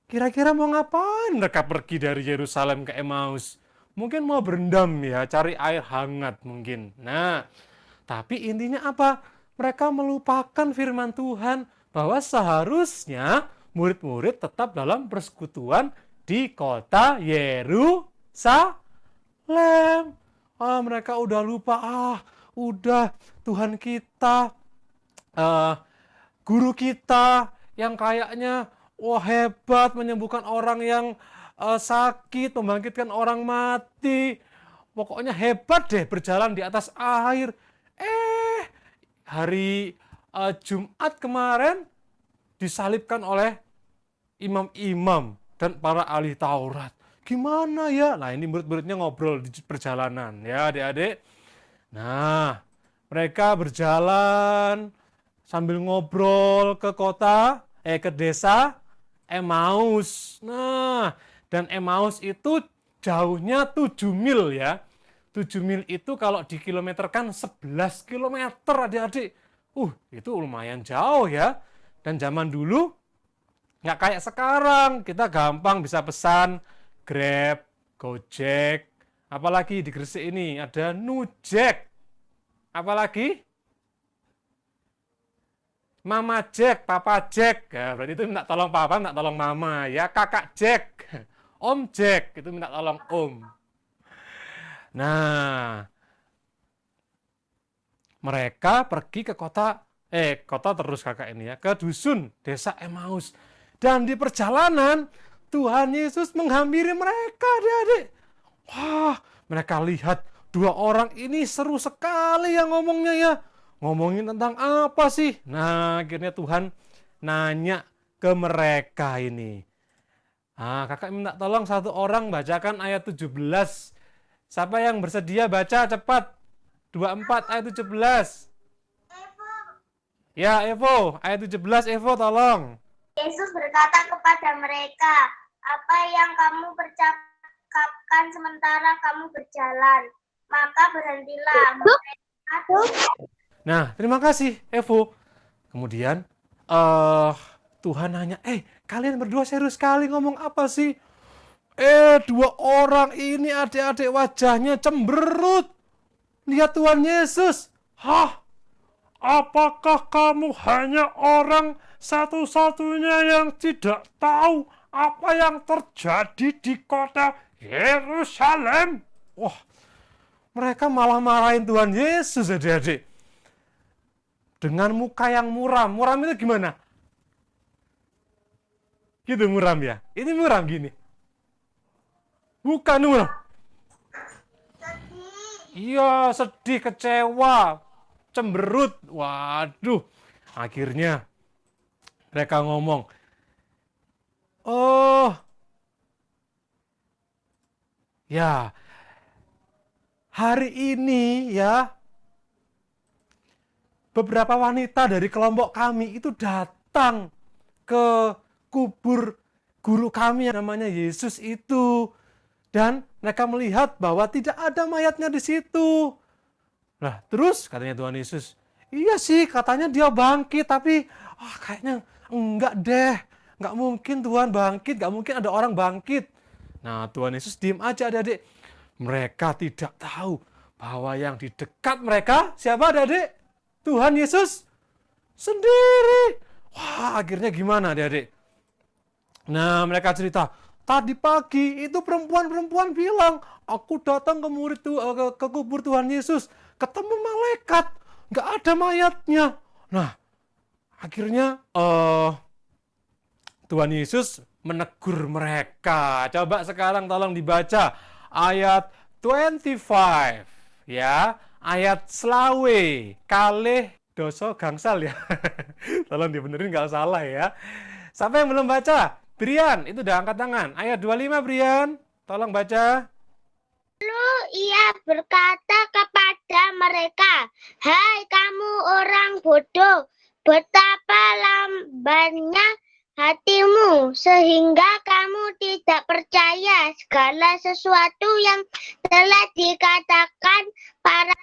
Kira-kira mau ngapain mereka pergi dari Yerusalem ke Emmaus? Mungkin mau berendam ya, cari air hangat mungkin. Nah, tapi intinya apa? Mereka melupakan firman Tuhan bahwa seharusnya murid-murid tetap dalam persekutuan di kota Yerusalem. Mereka udah lupa, udah Tuhan kita, guru kita yang kayaknya hebat menyembuhkan orang yang sakit, membangkitkan orang mati. Pokoknya hebat deh berjalan di atas air. Hari Jumat kemarin disalibkan oleh imam-imam dan para ahli Taurat. Gimana ya? Nah, ini murid-muridnya ngobrol di perjalanan ya adik-adik. Nah, mereka berjalan sambil ngobrol ke desa Emmaus. Nah, dan Emmaus itu jauhnya 7 mil ya. 7 mil itu kalau dikilometerkan 11 kilometer adik-adik. Itu lumayan jauh ya. Dan zaman dulu nggak kayak sekarang, kita gampang bisa pesan Grab, Gojek, apalagi di Gresik ini ada Nujek, apalagi Mama Jack, Papa Jack, ya, berarti itu minta tolong papa, minta tolong mama, ya kakak Jack, Om Jack, itu minta tolong om. Nah, mereka pergi ke kota terus kakak ini ya, ke dusun desa Emmaus. Dan di perjalanan Tuhan Yesus menghampiri mereka, adik-adik. Wah, mereka lihat 2 orang ini seru sekali yang ngomongnya ya. Ngomongin tentang apa sih? Nah, akhirnya Tuhan nanya ke mereka ini. Kakak minta tolong satu orang bacakan ayat 17. Siapa yang bersedia baca cepat? 24 ayat 17. Ya, Evo, ayat 17 Evo tolong. Yesus berkata kepada mereka, apa yang kamu percakapkan sementara kamu berjalan, maka berhentilah. Nah, terima kasih Evo. Kemudian Tuhan nanya, kalian berdua serius sekali ngomong apa sih? 2 orang ini adik-adik wajahnya cemberut. lihat Tuhan Yesus. Hah? Apakah kamu hanya orang satu-satunya yang tidak tahu apa yang terjadi di kota Yerusalem? Wah, mereka malah marahin Tuhan Yesus, adik-adik. Dengan muka yang muram. Muram itu gimana? Gitu muram ya. Ini muram gini. Bukan muram. Iya, sedih, kecewa, cemberut. Waduh. Akhirnya mereka ngomong, oh, ya, hari ini ya, beberapa wanita dari kelompok kami itu datang ke kubur guru kami yang namanya Yesus itu. Dan mereka melihat bahwa tidak ada mayatnya di situ. Nah, terus katanya Tuhan Yesus, iya sih katanya dia bangkit, tapi kayaknya enggak deh. Enggak mungkin Tuhan bangkit, enggak mungkin ada orang bangkit. Nah, Tuhan Yesus diem aja, adik-adik. Mereka tidak tahu bahwa yang di dekat mereka, siapa adik-adik? Tuhan Yesus sendiri. Wah, akhirnya gimana adik-adik? Nah, mereka cerita, tadi pagi itu perempuan-perempuan bilang, aku datang ke kubur Tuhan Yesus, ketemu malaikat, nggak ada mayatnya. Nah, akhirnya Tuhan Yesus menegur mereka. Coba sekarang tolong dibaca ayat 25, ya, ayat selawe, kalih doso gangsal ya. Tolong dibenerin nggak salah ya. Siapa yang belum baca? Brian, itu udah angkat tangan. Ayat 25, Brian. Tolong baca. Lalu ia berkata kepada mereka, hai kamu orang bodoh, betapa lambannya hatimu, sehingga kamu tidak percaya segala sesuatu yang telah dikatakan para...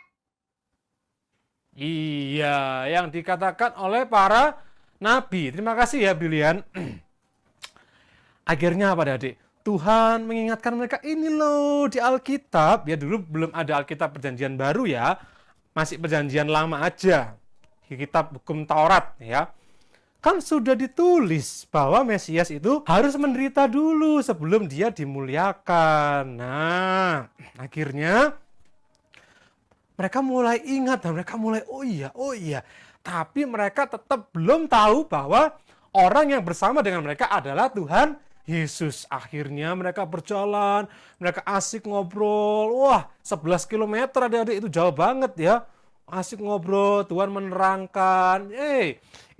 Iya, yang dikatakan oleh para nabi. Terima kasih ya, Brilian. Akhirnya apa, adik? Tuhan mengingatkan mereka, ini loh di Alkitab, ya dulu belum ada Alkitab Perjanjian Baru ya, masih Perjanjian Lama aja, di kitab hukum Taurat ya. Kan sudah ditulis bahwa Mesias itu harus menderita dulu sebelum dia dimuliakan. Nah, akhirnya mereka mulai ingat dan mereka mulai, oh iya. Tapi mereka tetap belum tahu bahwa orang yang bersama dengan mereka adalah Tuhan Yesus. Akhirnya mereka berjalan, mereka asik ngobrol. Wah, 11 km adik-adik, itu jauh banget ya. Asik ngobrol, Tuhan menerangkan.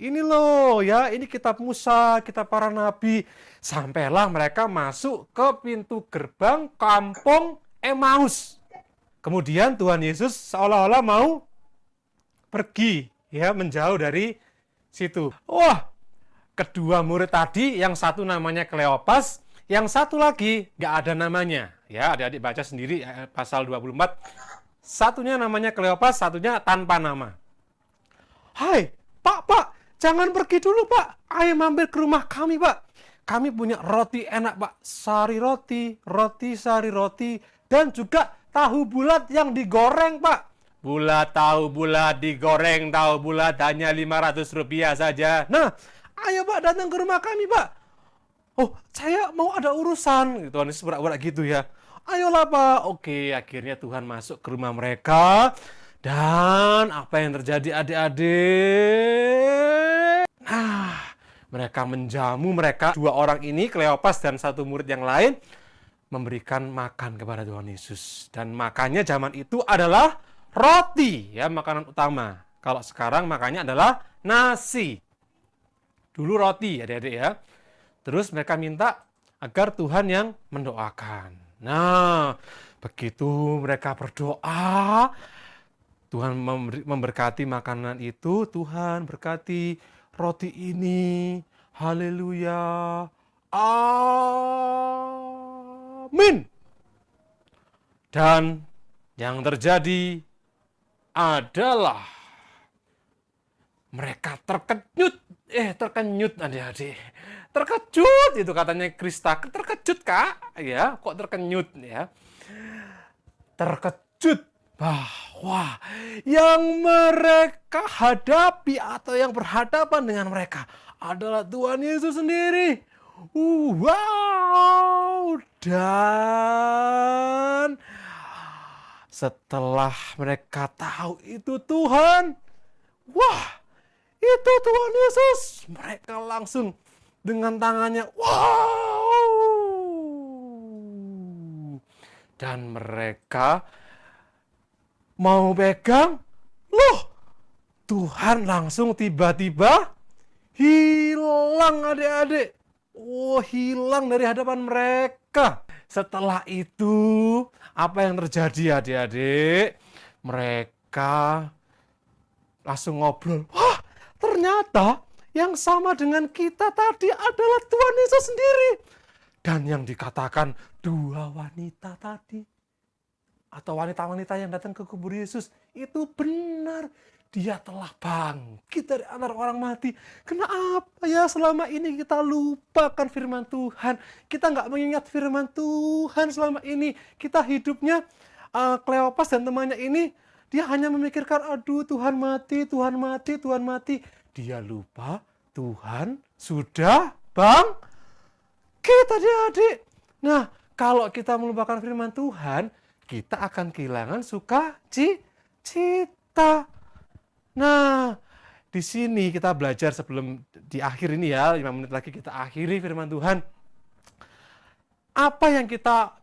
Ini loh ya, ini kitab Musa, kitab para nabi. Sampailah mereka masuk ke pintu gerbang kampung Emmaus. Kemudian Tuhan Yesus seolah-olah mau pergi ya, menjauh dari situ. Wah, kedua murid tadi, yang satu namanya Kleopas, yang satu lagi nggak ada namanya. Ya, adik-adik baca sendiri pasal 24. Satunya namanya Kleopas, satunya tanpa nama. Hai, Pak, jangan pergi dulu, Pak. Ayo mampir ke rumah kami, Pak. Kami punya roti enak, Pak. Sari roti, sari roti, dan juga tahu bulat yang digoreng, Pak. Tahu bulat digoreng, tahu bulat hanya Rp500 saja. Nah, ayo Pak datang ke rumah kami, Pak. Oh, saya mau ada urusan. Tuhan Yesus berak-berak gitu ya. Ayolah Pak. Oke, akhirnya Tuhan masuk ke rumah mereka. Dan apa yang terjadi adik-adik? Nah, mereka menjamu mereka. Dua orang ini, Kleopas dan satu murid yang lain, memberikan makan kepada Tuhan Yesus. Dan makannya zaman itu adalah roti, ya, makanan utama. Kalau sekarang makannya adalah nasi. Dulu roti, adik-adik ya. Terus mereka minta agar Tuhan yang mendoakan. Nah, begitu mereka berdoa, Tuhan memberkati makanan itu. Tuhan berkati roti ini. Haleluya. Amin. Dan yang terjadi adalah mereka terkejut adik-adik. Terkejut itu katanya Krista. Terkejut Kak? Ya, kok terkejut ya? Terkejut bahwa Wah, yang mereka hadapi atau yang berhadapan dengan mereka adalah Tuhan Yesus sendiri. Wow, dan setelah mereka tahu itu Tuhan, wah, itu Tuhan Yesus, mereka langsung dengan tangannya, wow, dan mereka mau pegang, loh, Tuhan langsung tiba-tiba hilang adik-adik. Oh, hilang dari hadapan mereka. Setelah itu, apa yang terjadi adik-adik? Mereka langsung ngobrol. Wah, ternyata yang sama dengan kita tadi adalah Tuhan Yesus sendiri. Dan yang dikatakan dua wanita tadi, atau wanita-wanita yang datang ke kubur Yesus, itu benar. Dia telah bangkit dari antara orang mati. Kenapa ya selama ini kita lupakan firman Tuhan? Kita nggak mengingat firman Tuhan selama ini. Kita hidupnya, Kleopas dan temannya ini, dia hanya memikirkan, aduh Tuhan mati, Tuhan mati, Tuhan mati. Dia lupa Tuhan sudah bangkit adik-adik. Nah, kalau kita melupakan firman Tuhan, kita akan kehilangan sukacita. Nah, di sini kita belajar sebelum di akhir ini ya, 5 menit lagi kita akhiri firman Tuhan. Apa yang kita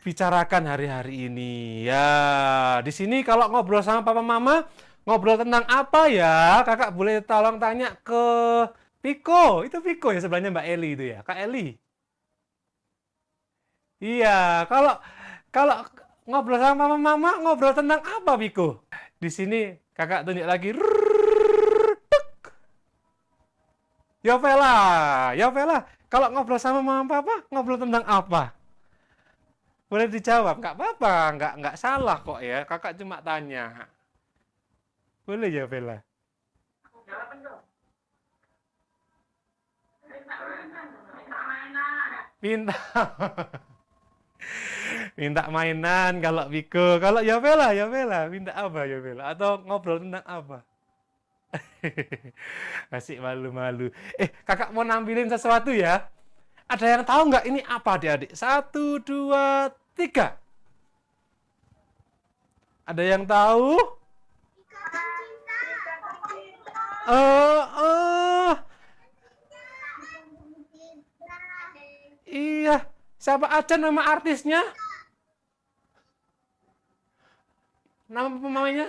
bicarakan hari-hari ini? Ya, di sini kalau ngobrol sama papa mama, ngobrol tentang apa ya? Kakak boleh tolong tanya ke Piko. Itu Piko ya sebelahnya Mbak Eli itu ya, Kak Eli. Iya, kalau ngobrol sama mama, ngobrol tentang apa, Piko? Di sini kakak tunjuk lagi. Yovela, kalau ngobrol sama mama papa, ngobrol tentang apa? Boleh dijawab, nggak apa-apa, nggak salah kok ya. Kakak cuma tanya. Boleh ya, Vela? Minta mainan kalau Viko. Kalau Yovela, minta apa Yovela? Atau ngobrol tentang apa? Kasih malu-malu. Kakak mau nampilin sesuatu ya. Ada yang tahu nggak ini apa adik-adik? 1, 2, 3. Ada yang tahu? Iya. Siapa aja nama artisnya? Nama pemainnya?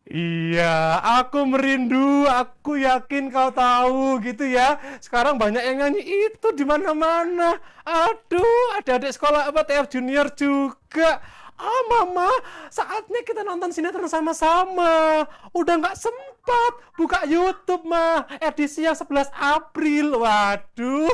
Iya, aku merindu, aku yakin kau tahu gitu ya. Sekarang banyak yang nyanyi itu di mana-mana. Aduh, adik-adik sekolah apa TF Junior juga. Mama, saatnya kita nonton sinetron sama-sama. Udah nggak sempat buka YouTube, mah. Edisi yang 11 April. Waduh.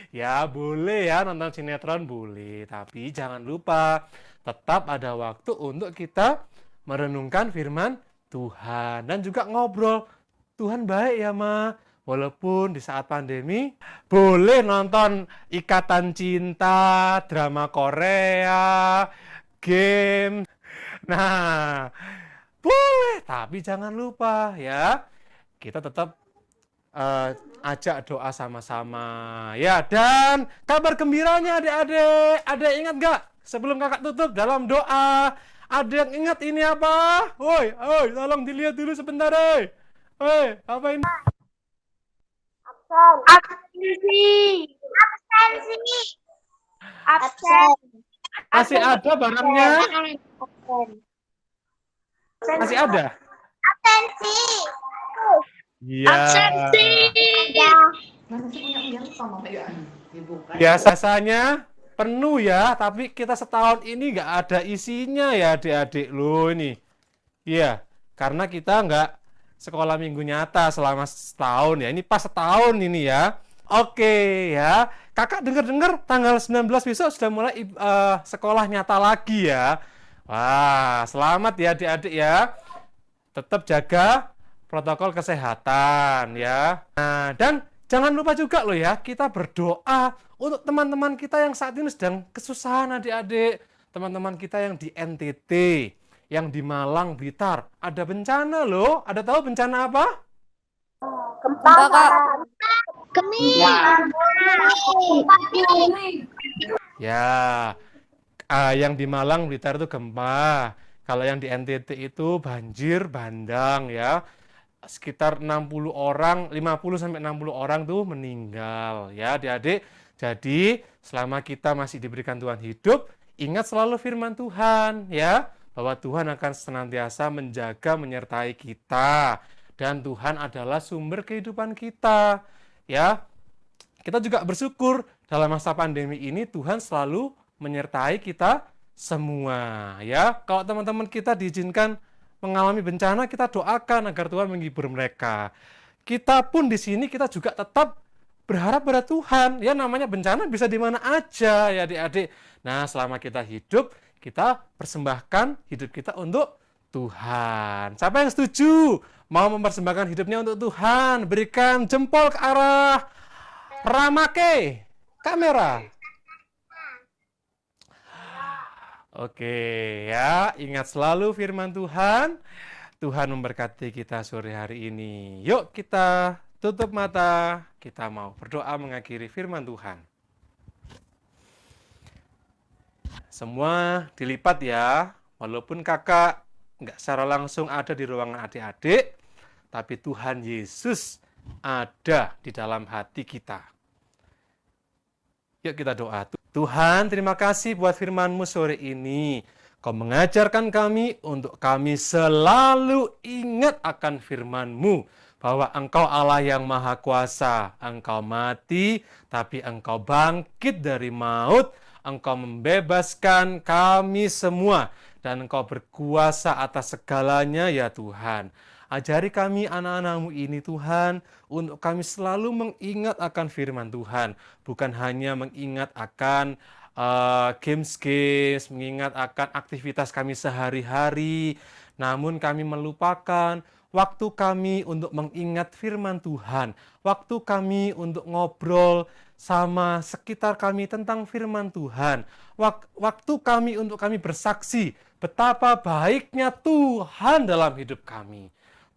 Ya, boleh ya nonton sinetron, boleh. Tapi jangan lupa, tetap ada waktu untuk kita merenungkan firman Tuhan dan juga ngobrol. Tuhan baik ya, Ma. Walaupun di saat pandemi boleh nonton Ikatan Cinta, drama Korea, game. Nah, boleh, tapi jangan lupa ya. Kita tetap ajak doa sama-sama. Ya, dan kabar gembiranya adik-adik. Ada yang ingat nggak? Sebelum kakak tutup dalam doa, ada yang ingat ini apa? Woi, tolong dilihat dulu sebentar, apa ini? Absen. Masih ada barangnya? Masih ada? Absensi. Iya. Biasanya penuh ya, tapi kita setahun ini nggak ada isinya ya adik-adik lo ini. Iya, karena kita nggak sekolah minggu nyata selama setahun ya. Ini pas setahun ini ya. Oke ya, kakak dengar-dengar tanggal 19 besok sudah mulai sekolah nyata lagi ya. Wah, selamat ya adik-adik ya. Tetap jaga protokol kesehatan ya. Nah, dan jangan lupa juga loh ya, kita berdoa untuk teman-teman kita yang saat ini sedang kesusahan adik-adik. Teman-teman kita yang di NTT, yang di Malang, Blitar. Ada bencana loh. Ada tahu bencana apa? Ya, yang di Malang, Blitar itu gempa. Kalau yang di NTT itu banjir, bandang ya. Sekitar 60 orang, 50 sampai 60 orang tuh meninggal ya adik-adik. Jadi selama kita masih diberikan Tuhan hidup, ingat selalu firman Tuhan ya, bahwa Tuhan akan senantiasa menjaga menyertai kita dan Tuhan adalah sumber kehidupan kita ya. Kita juga bersyukur dalam masa pandemi ini Tuhan selalu menyertai kita semua ya. Kalau teman-teman kita diizinkan mengalami bencana, kita doakan agar Tuhan menghibur mereka. Kita pun di sini kita juga tetap berharap pada Tuhan. Ya namanya bencana bisa di mana aja ya adik-adik. Nah, selama kita hidup, kita persembahkan hidup kita untuk Tuhan. Siapa yang setuju mau mempersembahkan hidupnya untuk Tuhan? Berikan jempol ke arah Ramake kamera. Oke ya, ingat selalu firman Tuhan. Tuhan memberkati kita sore hari ini. Yuk kita tutup mata, kita mau berdoa mengakhiri firman Tuhan. Semua dilipat ya, walaupun kakak nggak secara langsung ada di ruangan adik-adik, tapi Tuhan Yesus ada di dalam hati kita. Yuk kita doa. Tuhan, terima kasih buat firman-Mu sore ini. Kau mengajarkan kami untuk kami selalu ingat akan firman-Mu, bahwa Engkau Allah yang Maha Kuasa. Engkau mati, tapi Engkau bangkit dari maut. Engkau membebaskan kami semua, dan Engkau berkuasa atas segalanya ya Tuhan. Ajari kami anak-anak-Mu ini Tuhan, untuk kami selalu mengingat akan firman Tuhan. Bukan hanya mengingat akan games-games, mengingat akan aktivitas kami sehari-hari, namun kami melupakan waktu kami untuk mengingat firman Tuhan. Waktu kami untuk ngobrol sama sekitar kami tentang firman Tuhan. Waktu kami untuk kami bersaksi betapa baiknya Tuhan dalam hidup kami.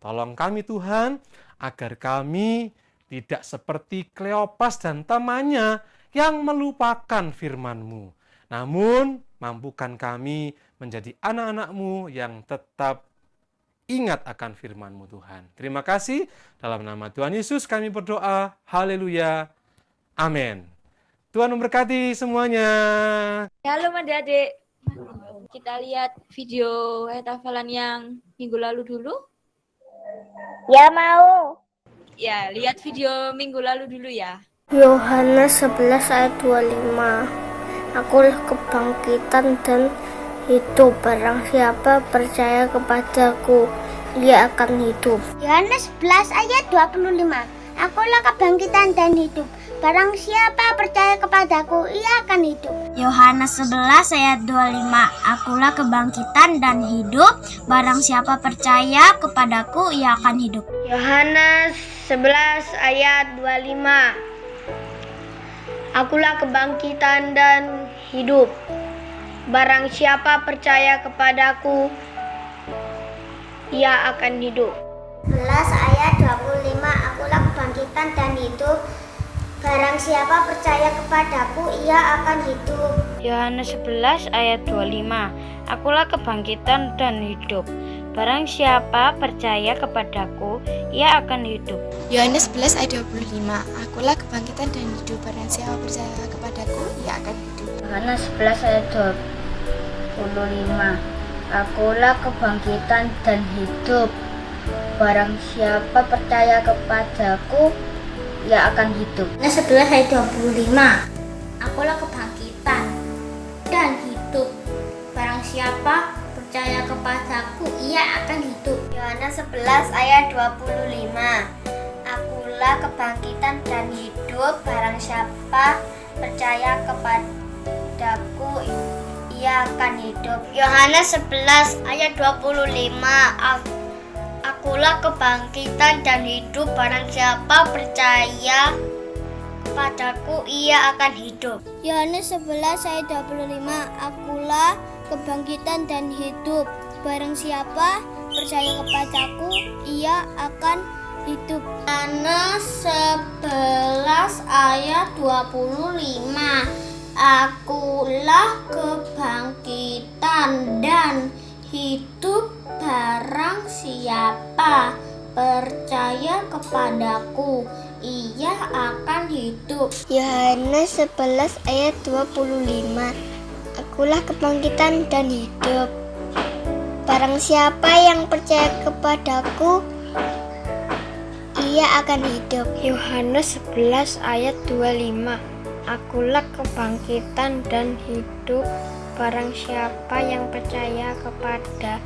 Tolong kami Tuhan, agar kami tidak seperti Kleopas dan temannya yang melupakan firman-Mu. Namun, mampukan kami menjadi anak-anak-Mu yang tetap ingat akan firman-Mu Tuhan. Terima kasih, dalam nama Tuhan Yesus kami berdoa. Haleluya. Amin. Tuhan memberkati semuanya. Halo adik-adik. Kita lihat video hafalan yang minggu lalu dulu. Ya mau. Ya, lihat video minggu lalu dulu ya. Yohanes 11 ayat 25. Akulah kebangkitan dan hidup. Barang siapa percaya kepadaku, ia akan hidup. Yohanes 11 ayat 25. Akulah kebangkitan dan hidup. Barang siapa percaya kepadaku, ia akan hidup. Yohanes 11 ayat 25. Akulah kebangkitan dan hidup. Barang siapa percaya kepadaku, ia akan hidup. Yohanes 11 ayat 25. Akulah kebangkitan dan hidup. Barang siapa percaya kepadaku, ia akan hidup. 11 ayat 25. Akulah kebangkitan dan hidup. Barang siapa percaya kepadaku, ia akan hidup. Yohanes 11 ayat 25. Akulah kebangkitan dan hidup. Barang siapa percaya kepadaku, ia akan hidup. Yohanes 11 ayat 25. Akulah kebangkitan dan hidup. Barang siapa percaya kepadaku, ia akan hidup. Yohanes 11 ayat 25. Akulah kebangkitan dan hidup. Barang siapa percaya kepadaku, ia akan hidup. Yohanes 11 ayat 25. Akulah kebangkitan dan hidup. Barang siapa percaya kepadaku, ia akan hidup. Yohanes 11 ayat 25. Akulah kebangkitan dan hidup. Barang siapa percaya kepadaku, ia akan hidup. Yohanes 11 ayat 25. Akulah kebangkitan dan hidup, barang siapa percaya kepadaku ia akan hidup. Yohanes 11 ayat 25. Akulah kebangkitan dan hidup, barang siapa percaya kepadaku ia akan hidup. Yohanes 11 ayat 25. Akulah kebangkitan dan hidup, barang siapa percaya kepadaku ia akan hidup. Yohanes 11 ayat 25. Akulah kebangkitan dan hidup, barang siapa yang percaya kepadaku ia akan hidup. Yohanes 11 ayat 25. Akulah kebangkitan dan hidup, barang siapa yang percaya kepadaku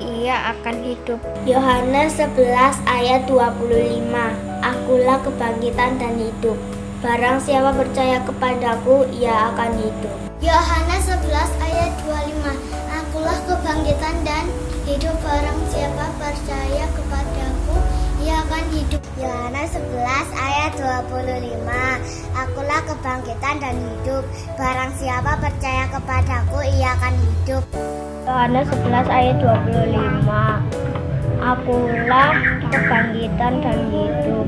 ia akan hidup. Yohanes 11 ayat 25. Akulah kebangkitan dan hidup, barang siapa percaya kepadaku ia akan hidup. Yohanes 11 ayat 25. Akulah kebangkitan dan hidup, barang siapa percaya kepadaku ia akan hidup. Yohanes 11 ayat 25. Akulah kebangkitan dan hidup, barang siapa percaya kepadaku ia akan hidup. Yohanes 11 ayat 25. Akulah kebangkitan dan hidup,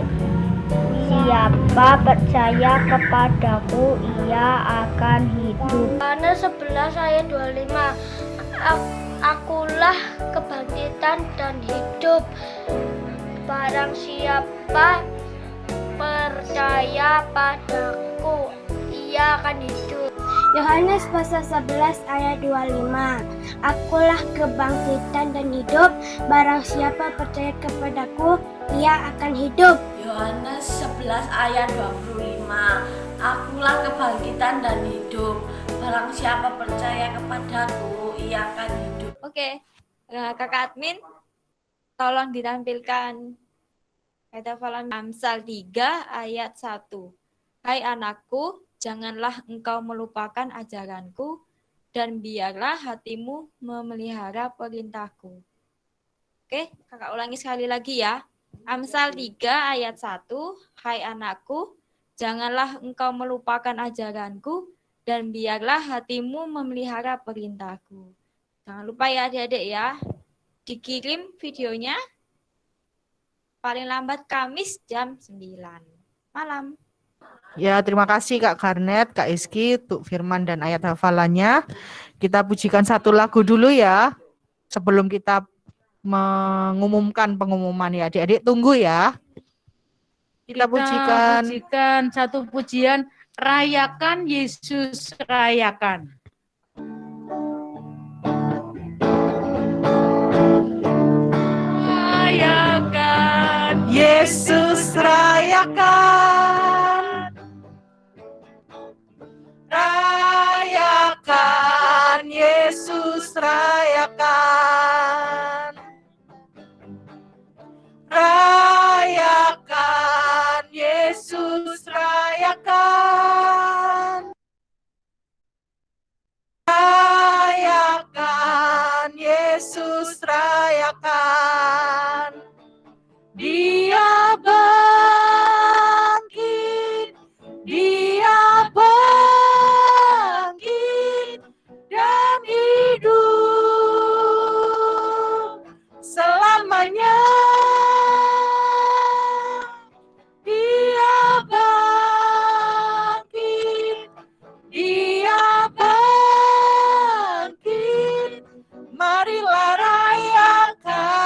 barang siapa percaya kepadaku ia akan hidup. Yohanes 11 ayat 25. Akulah kebangkitan dan hidup, barang siapa percaya padaku ia akan hidup. Yohanes pasal 11 ayat 25. Akulah kebangkitan dan hidup, barang siapa percaya kepadaku ia akan hidup. Yohanes 11 ayat 25. Akulah kebangkitan dan hidup, barang siapa percaya kepadaku ia akan hidup. Oke, kakak admin, tolong ditampilkan ayat hafalan Amsal 3 ayat 1. Hai anakku, janganlah engkau melupakan ajaranku, dan biarlah hatimu memelihara perintahku. Oke, kakak ulangi sekali lagi ya. Amsal 3 ayat 1. Hai anakku, janganlah engkau melupakan ajaranku, dan biarlah hatimu memelihara perintahku. Jangan lupa ya adik-adik ya, dikirim videonya paling lambat Kamis jam 9 malam. Ya, terima kasih Kak Garnet, Kak Iski, untuk firman dan ayat hafalannya. Kita pujikan satu lagu dulu ya, sebelum kita mengumumkan pengumuman ya. Adik-adik tunggu ya. Kita pujikan satu pujian, rayakan Yesus rayakan. Rayakan Yesus rayakan. Rayakan Yesus rayakan. Rayakan Yesus rayakan. Rayakan Yesus rayakan. Dia bangkit, dia bangkit dan hidup selamanya. Dia bangkit, dia bangkit. Marilah rayakan,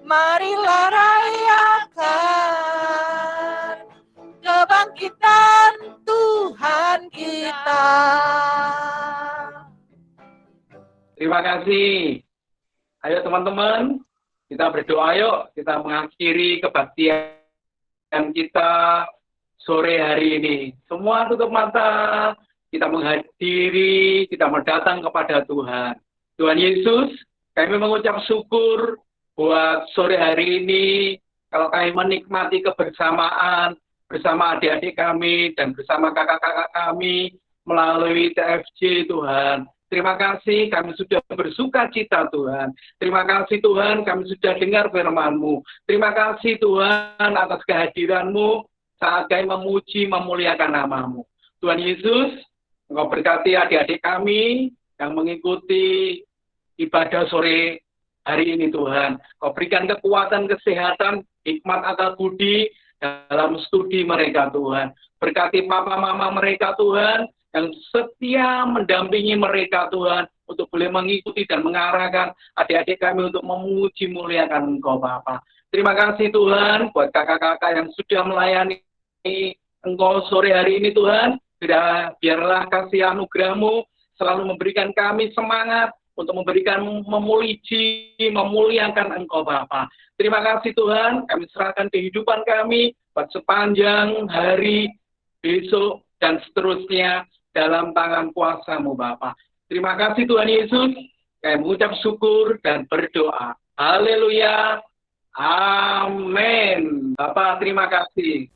marilah rayakan kebangkitan Tuhan kita. Terima kasih. Ayo teman-teman, kita berdoa yuk, kita mengakhiri kebaktian kita sore hari ini. Semua tutup mata, kita menghadiri, kita mendatang kepada Tuhan. Tuhan Yesus, kami mengucap syukur buat sore hari ini, kalau kami menikmati kebersamaan bersama adik-adik kami dan bersama kakak-kakak kami melalui TFJ Tuhan. Terima kasih kami sudah bersuka cita Tuhan. Terima kasih Tuhan kami sudah dengar firman-Mu. Terima kasih Tuhan atas kehadiran-Mu saat kami memuji, memuliakan nama-Mu. Tuhan Yesus, Engkau berkati adik-adik kami yang mengikuti ibadah sore hari ini Tuhan. Kau berikan kekuatan, kesehatan, hikmat akal budi dalam studi mereka Tuhan. Berkati papa mama mereka Tuhan, yang setia mendampingi mereka Tuhan, untuk boleh mengikuti dan mengarahkan adik-adik kami untuk memuji muliakan Engkau Bapa. Terima kasih Tuhan buat kakak-kakak yang sudah melayani Engkau sore hari ini Tuhan. Biarlah kasih anugerah-Mu selalu memberikan kami semangat untuk memberikan memuji, memuliakan Engkau Bapa. Terima kasih Tuhan, kami serahkan kehidupan kami buat sepanjang hari besok dan seterusnya dalam tangan kuasa-Mu Bapa. Terima kasih Tuhan Yesus, kami mengucap syukur dan berdoa. Haleluya. Amin. Bapak terima kasih.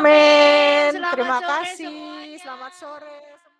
Amin. Terima kasih. Selamat sore.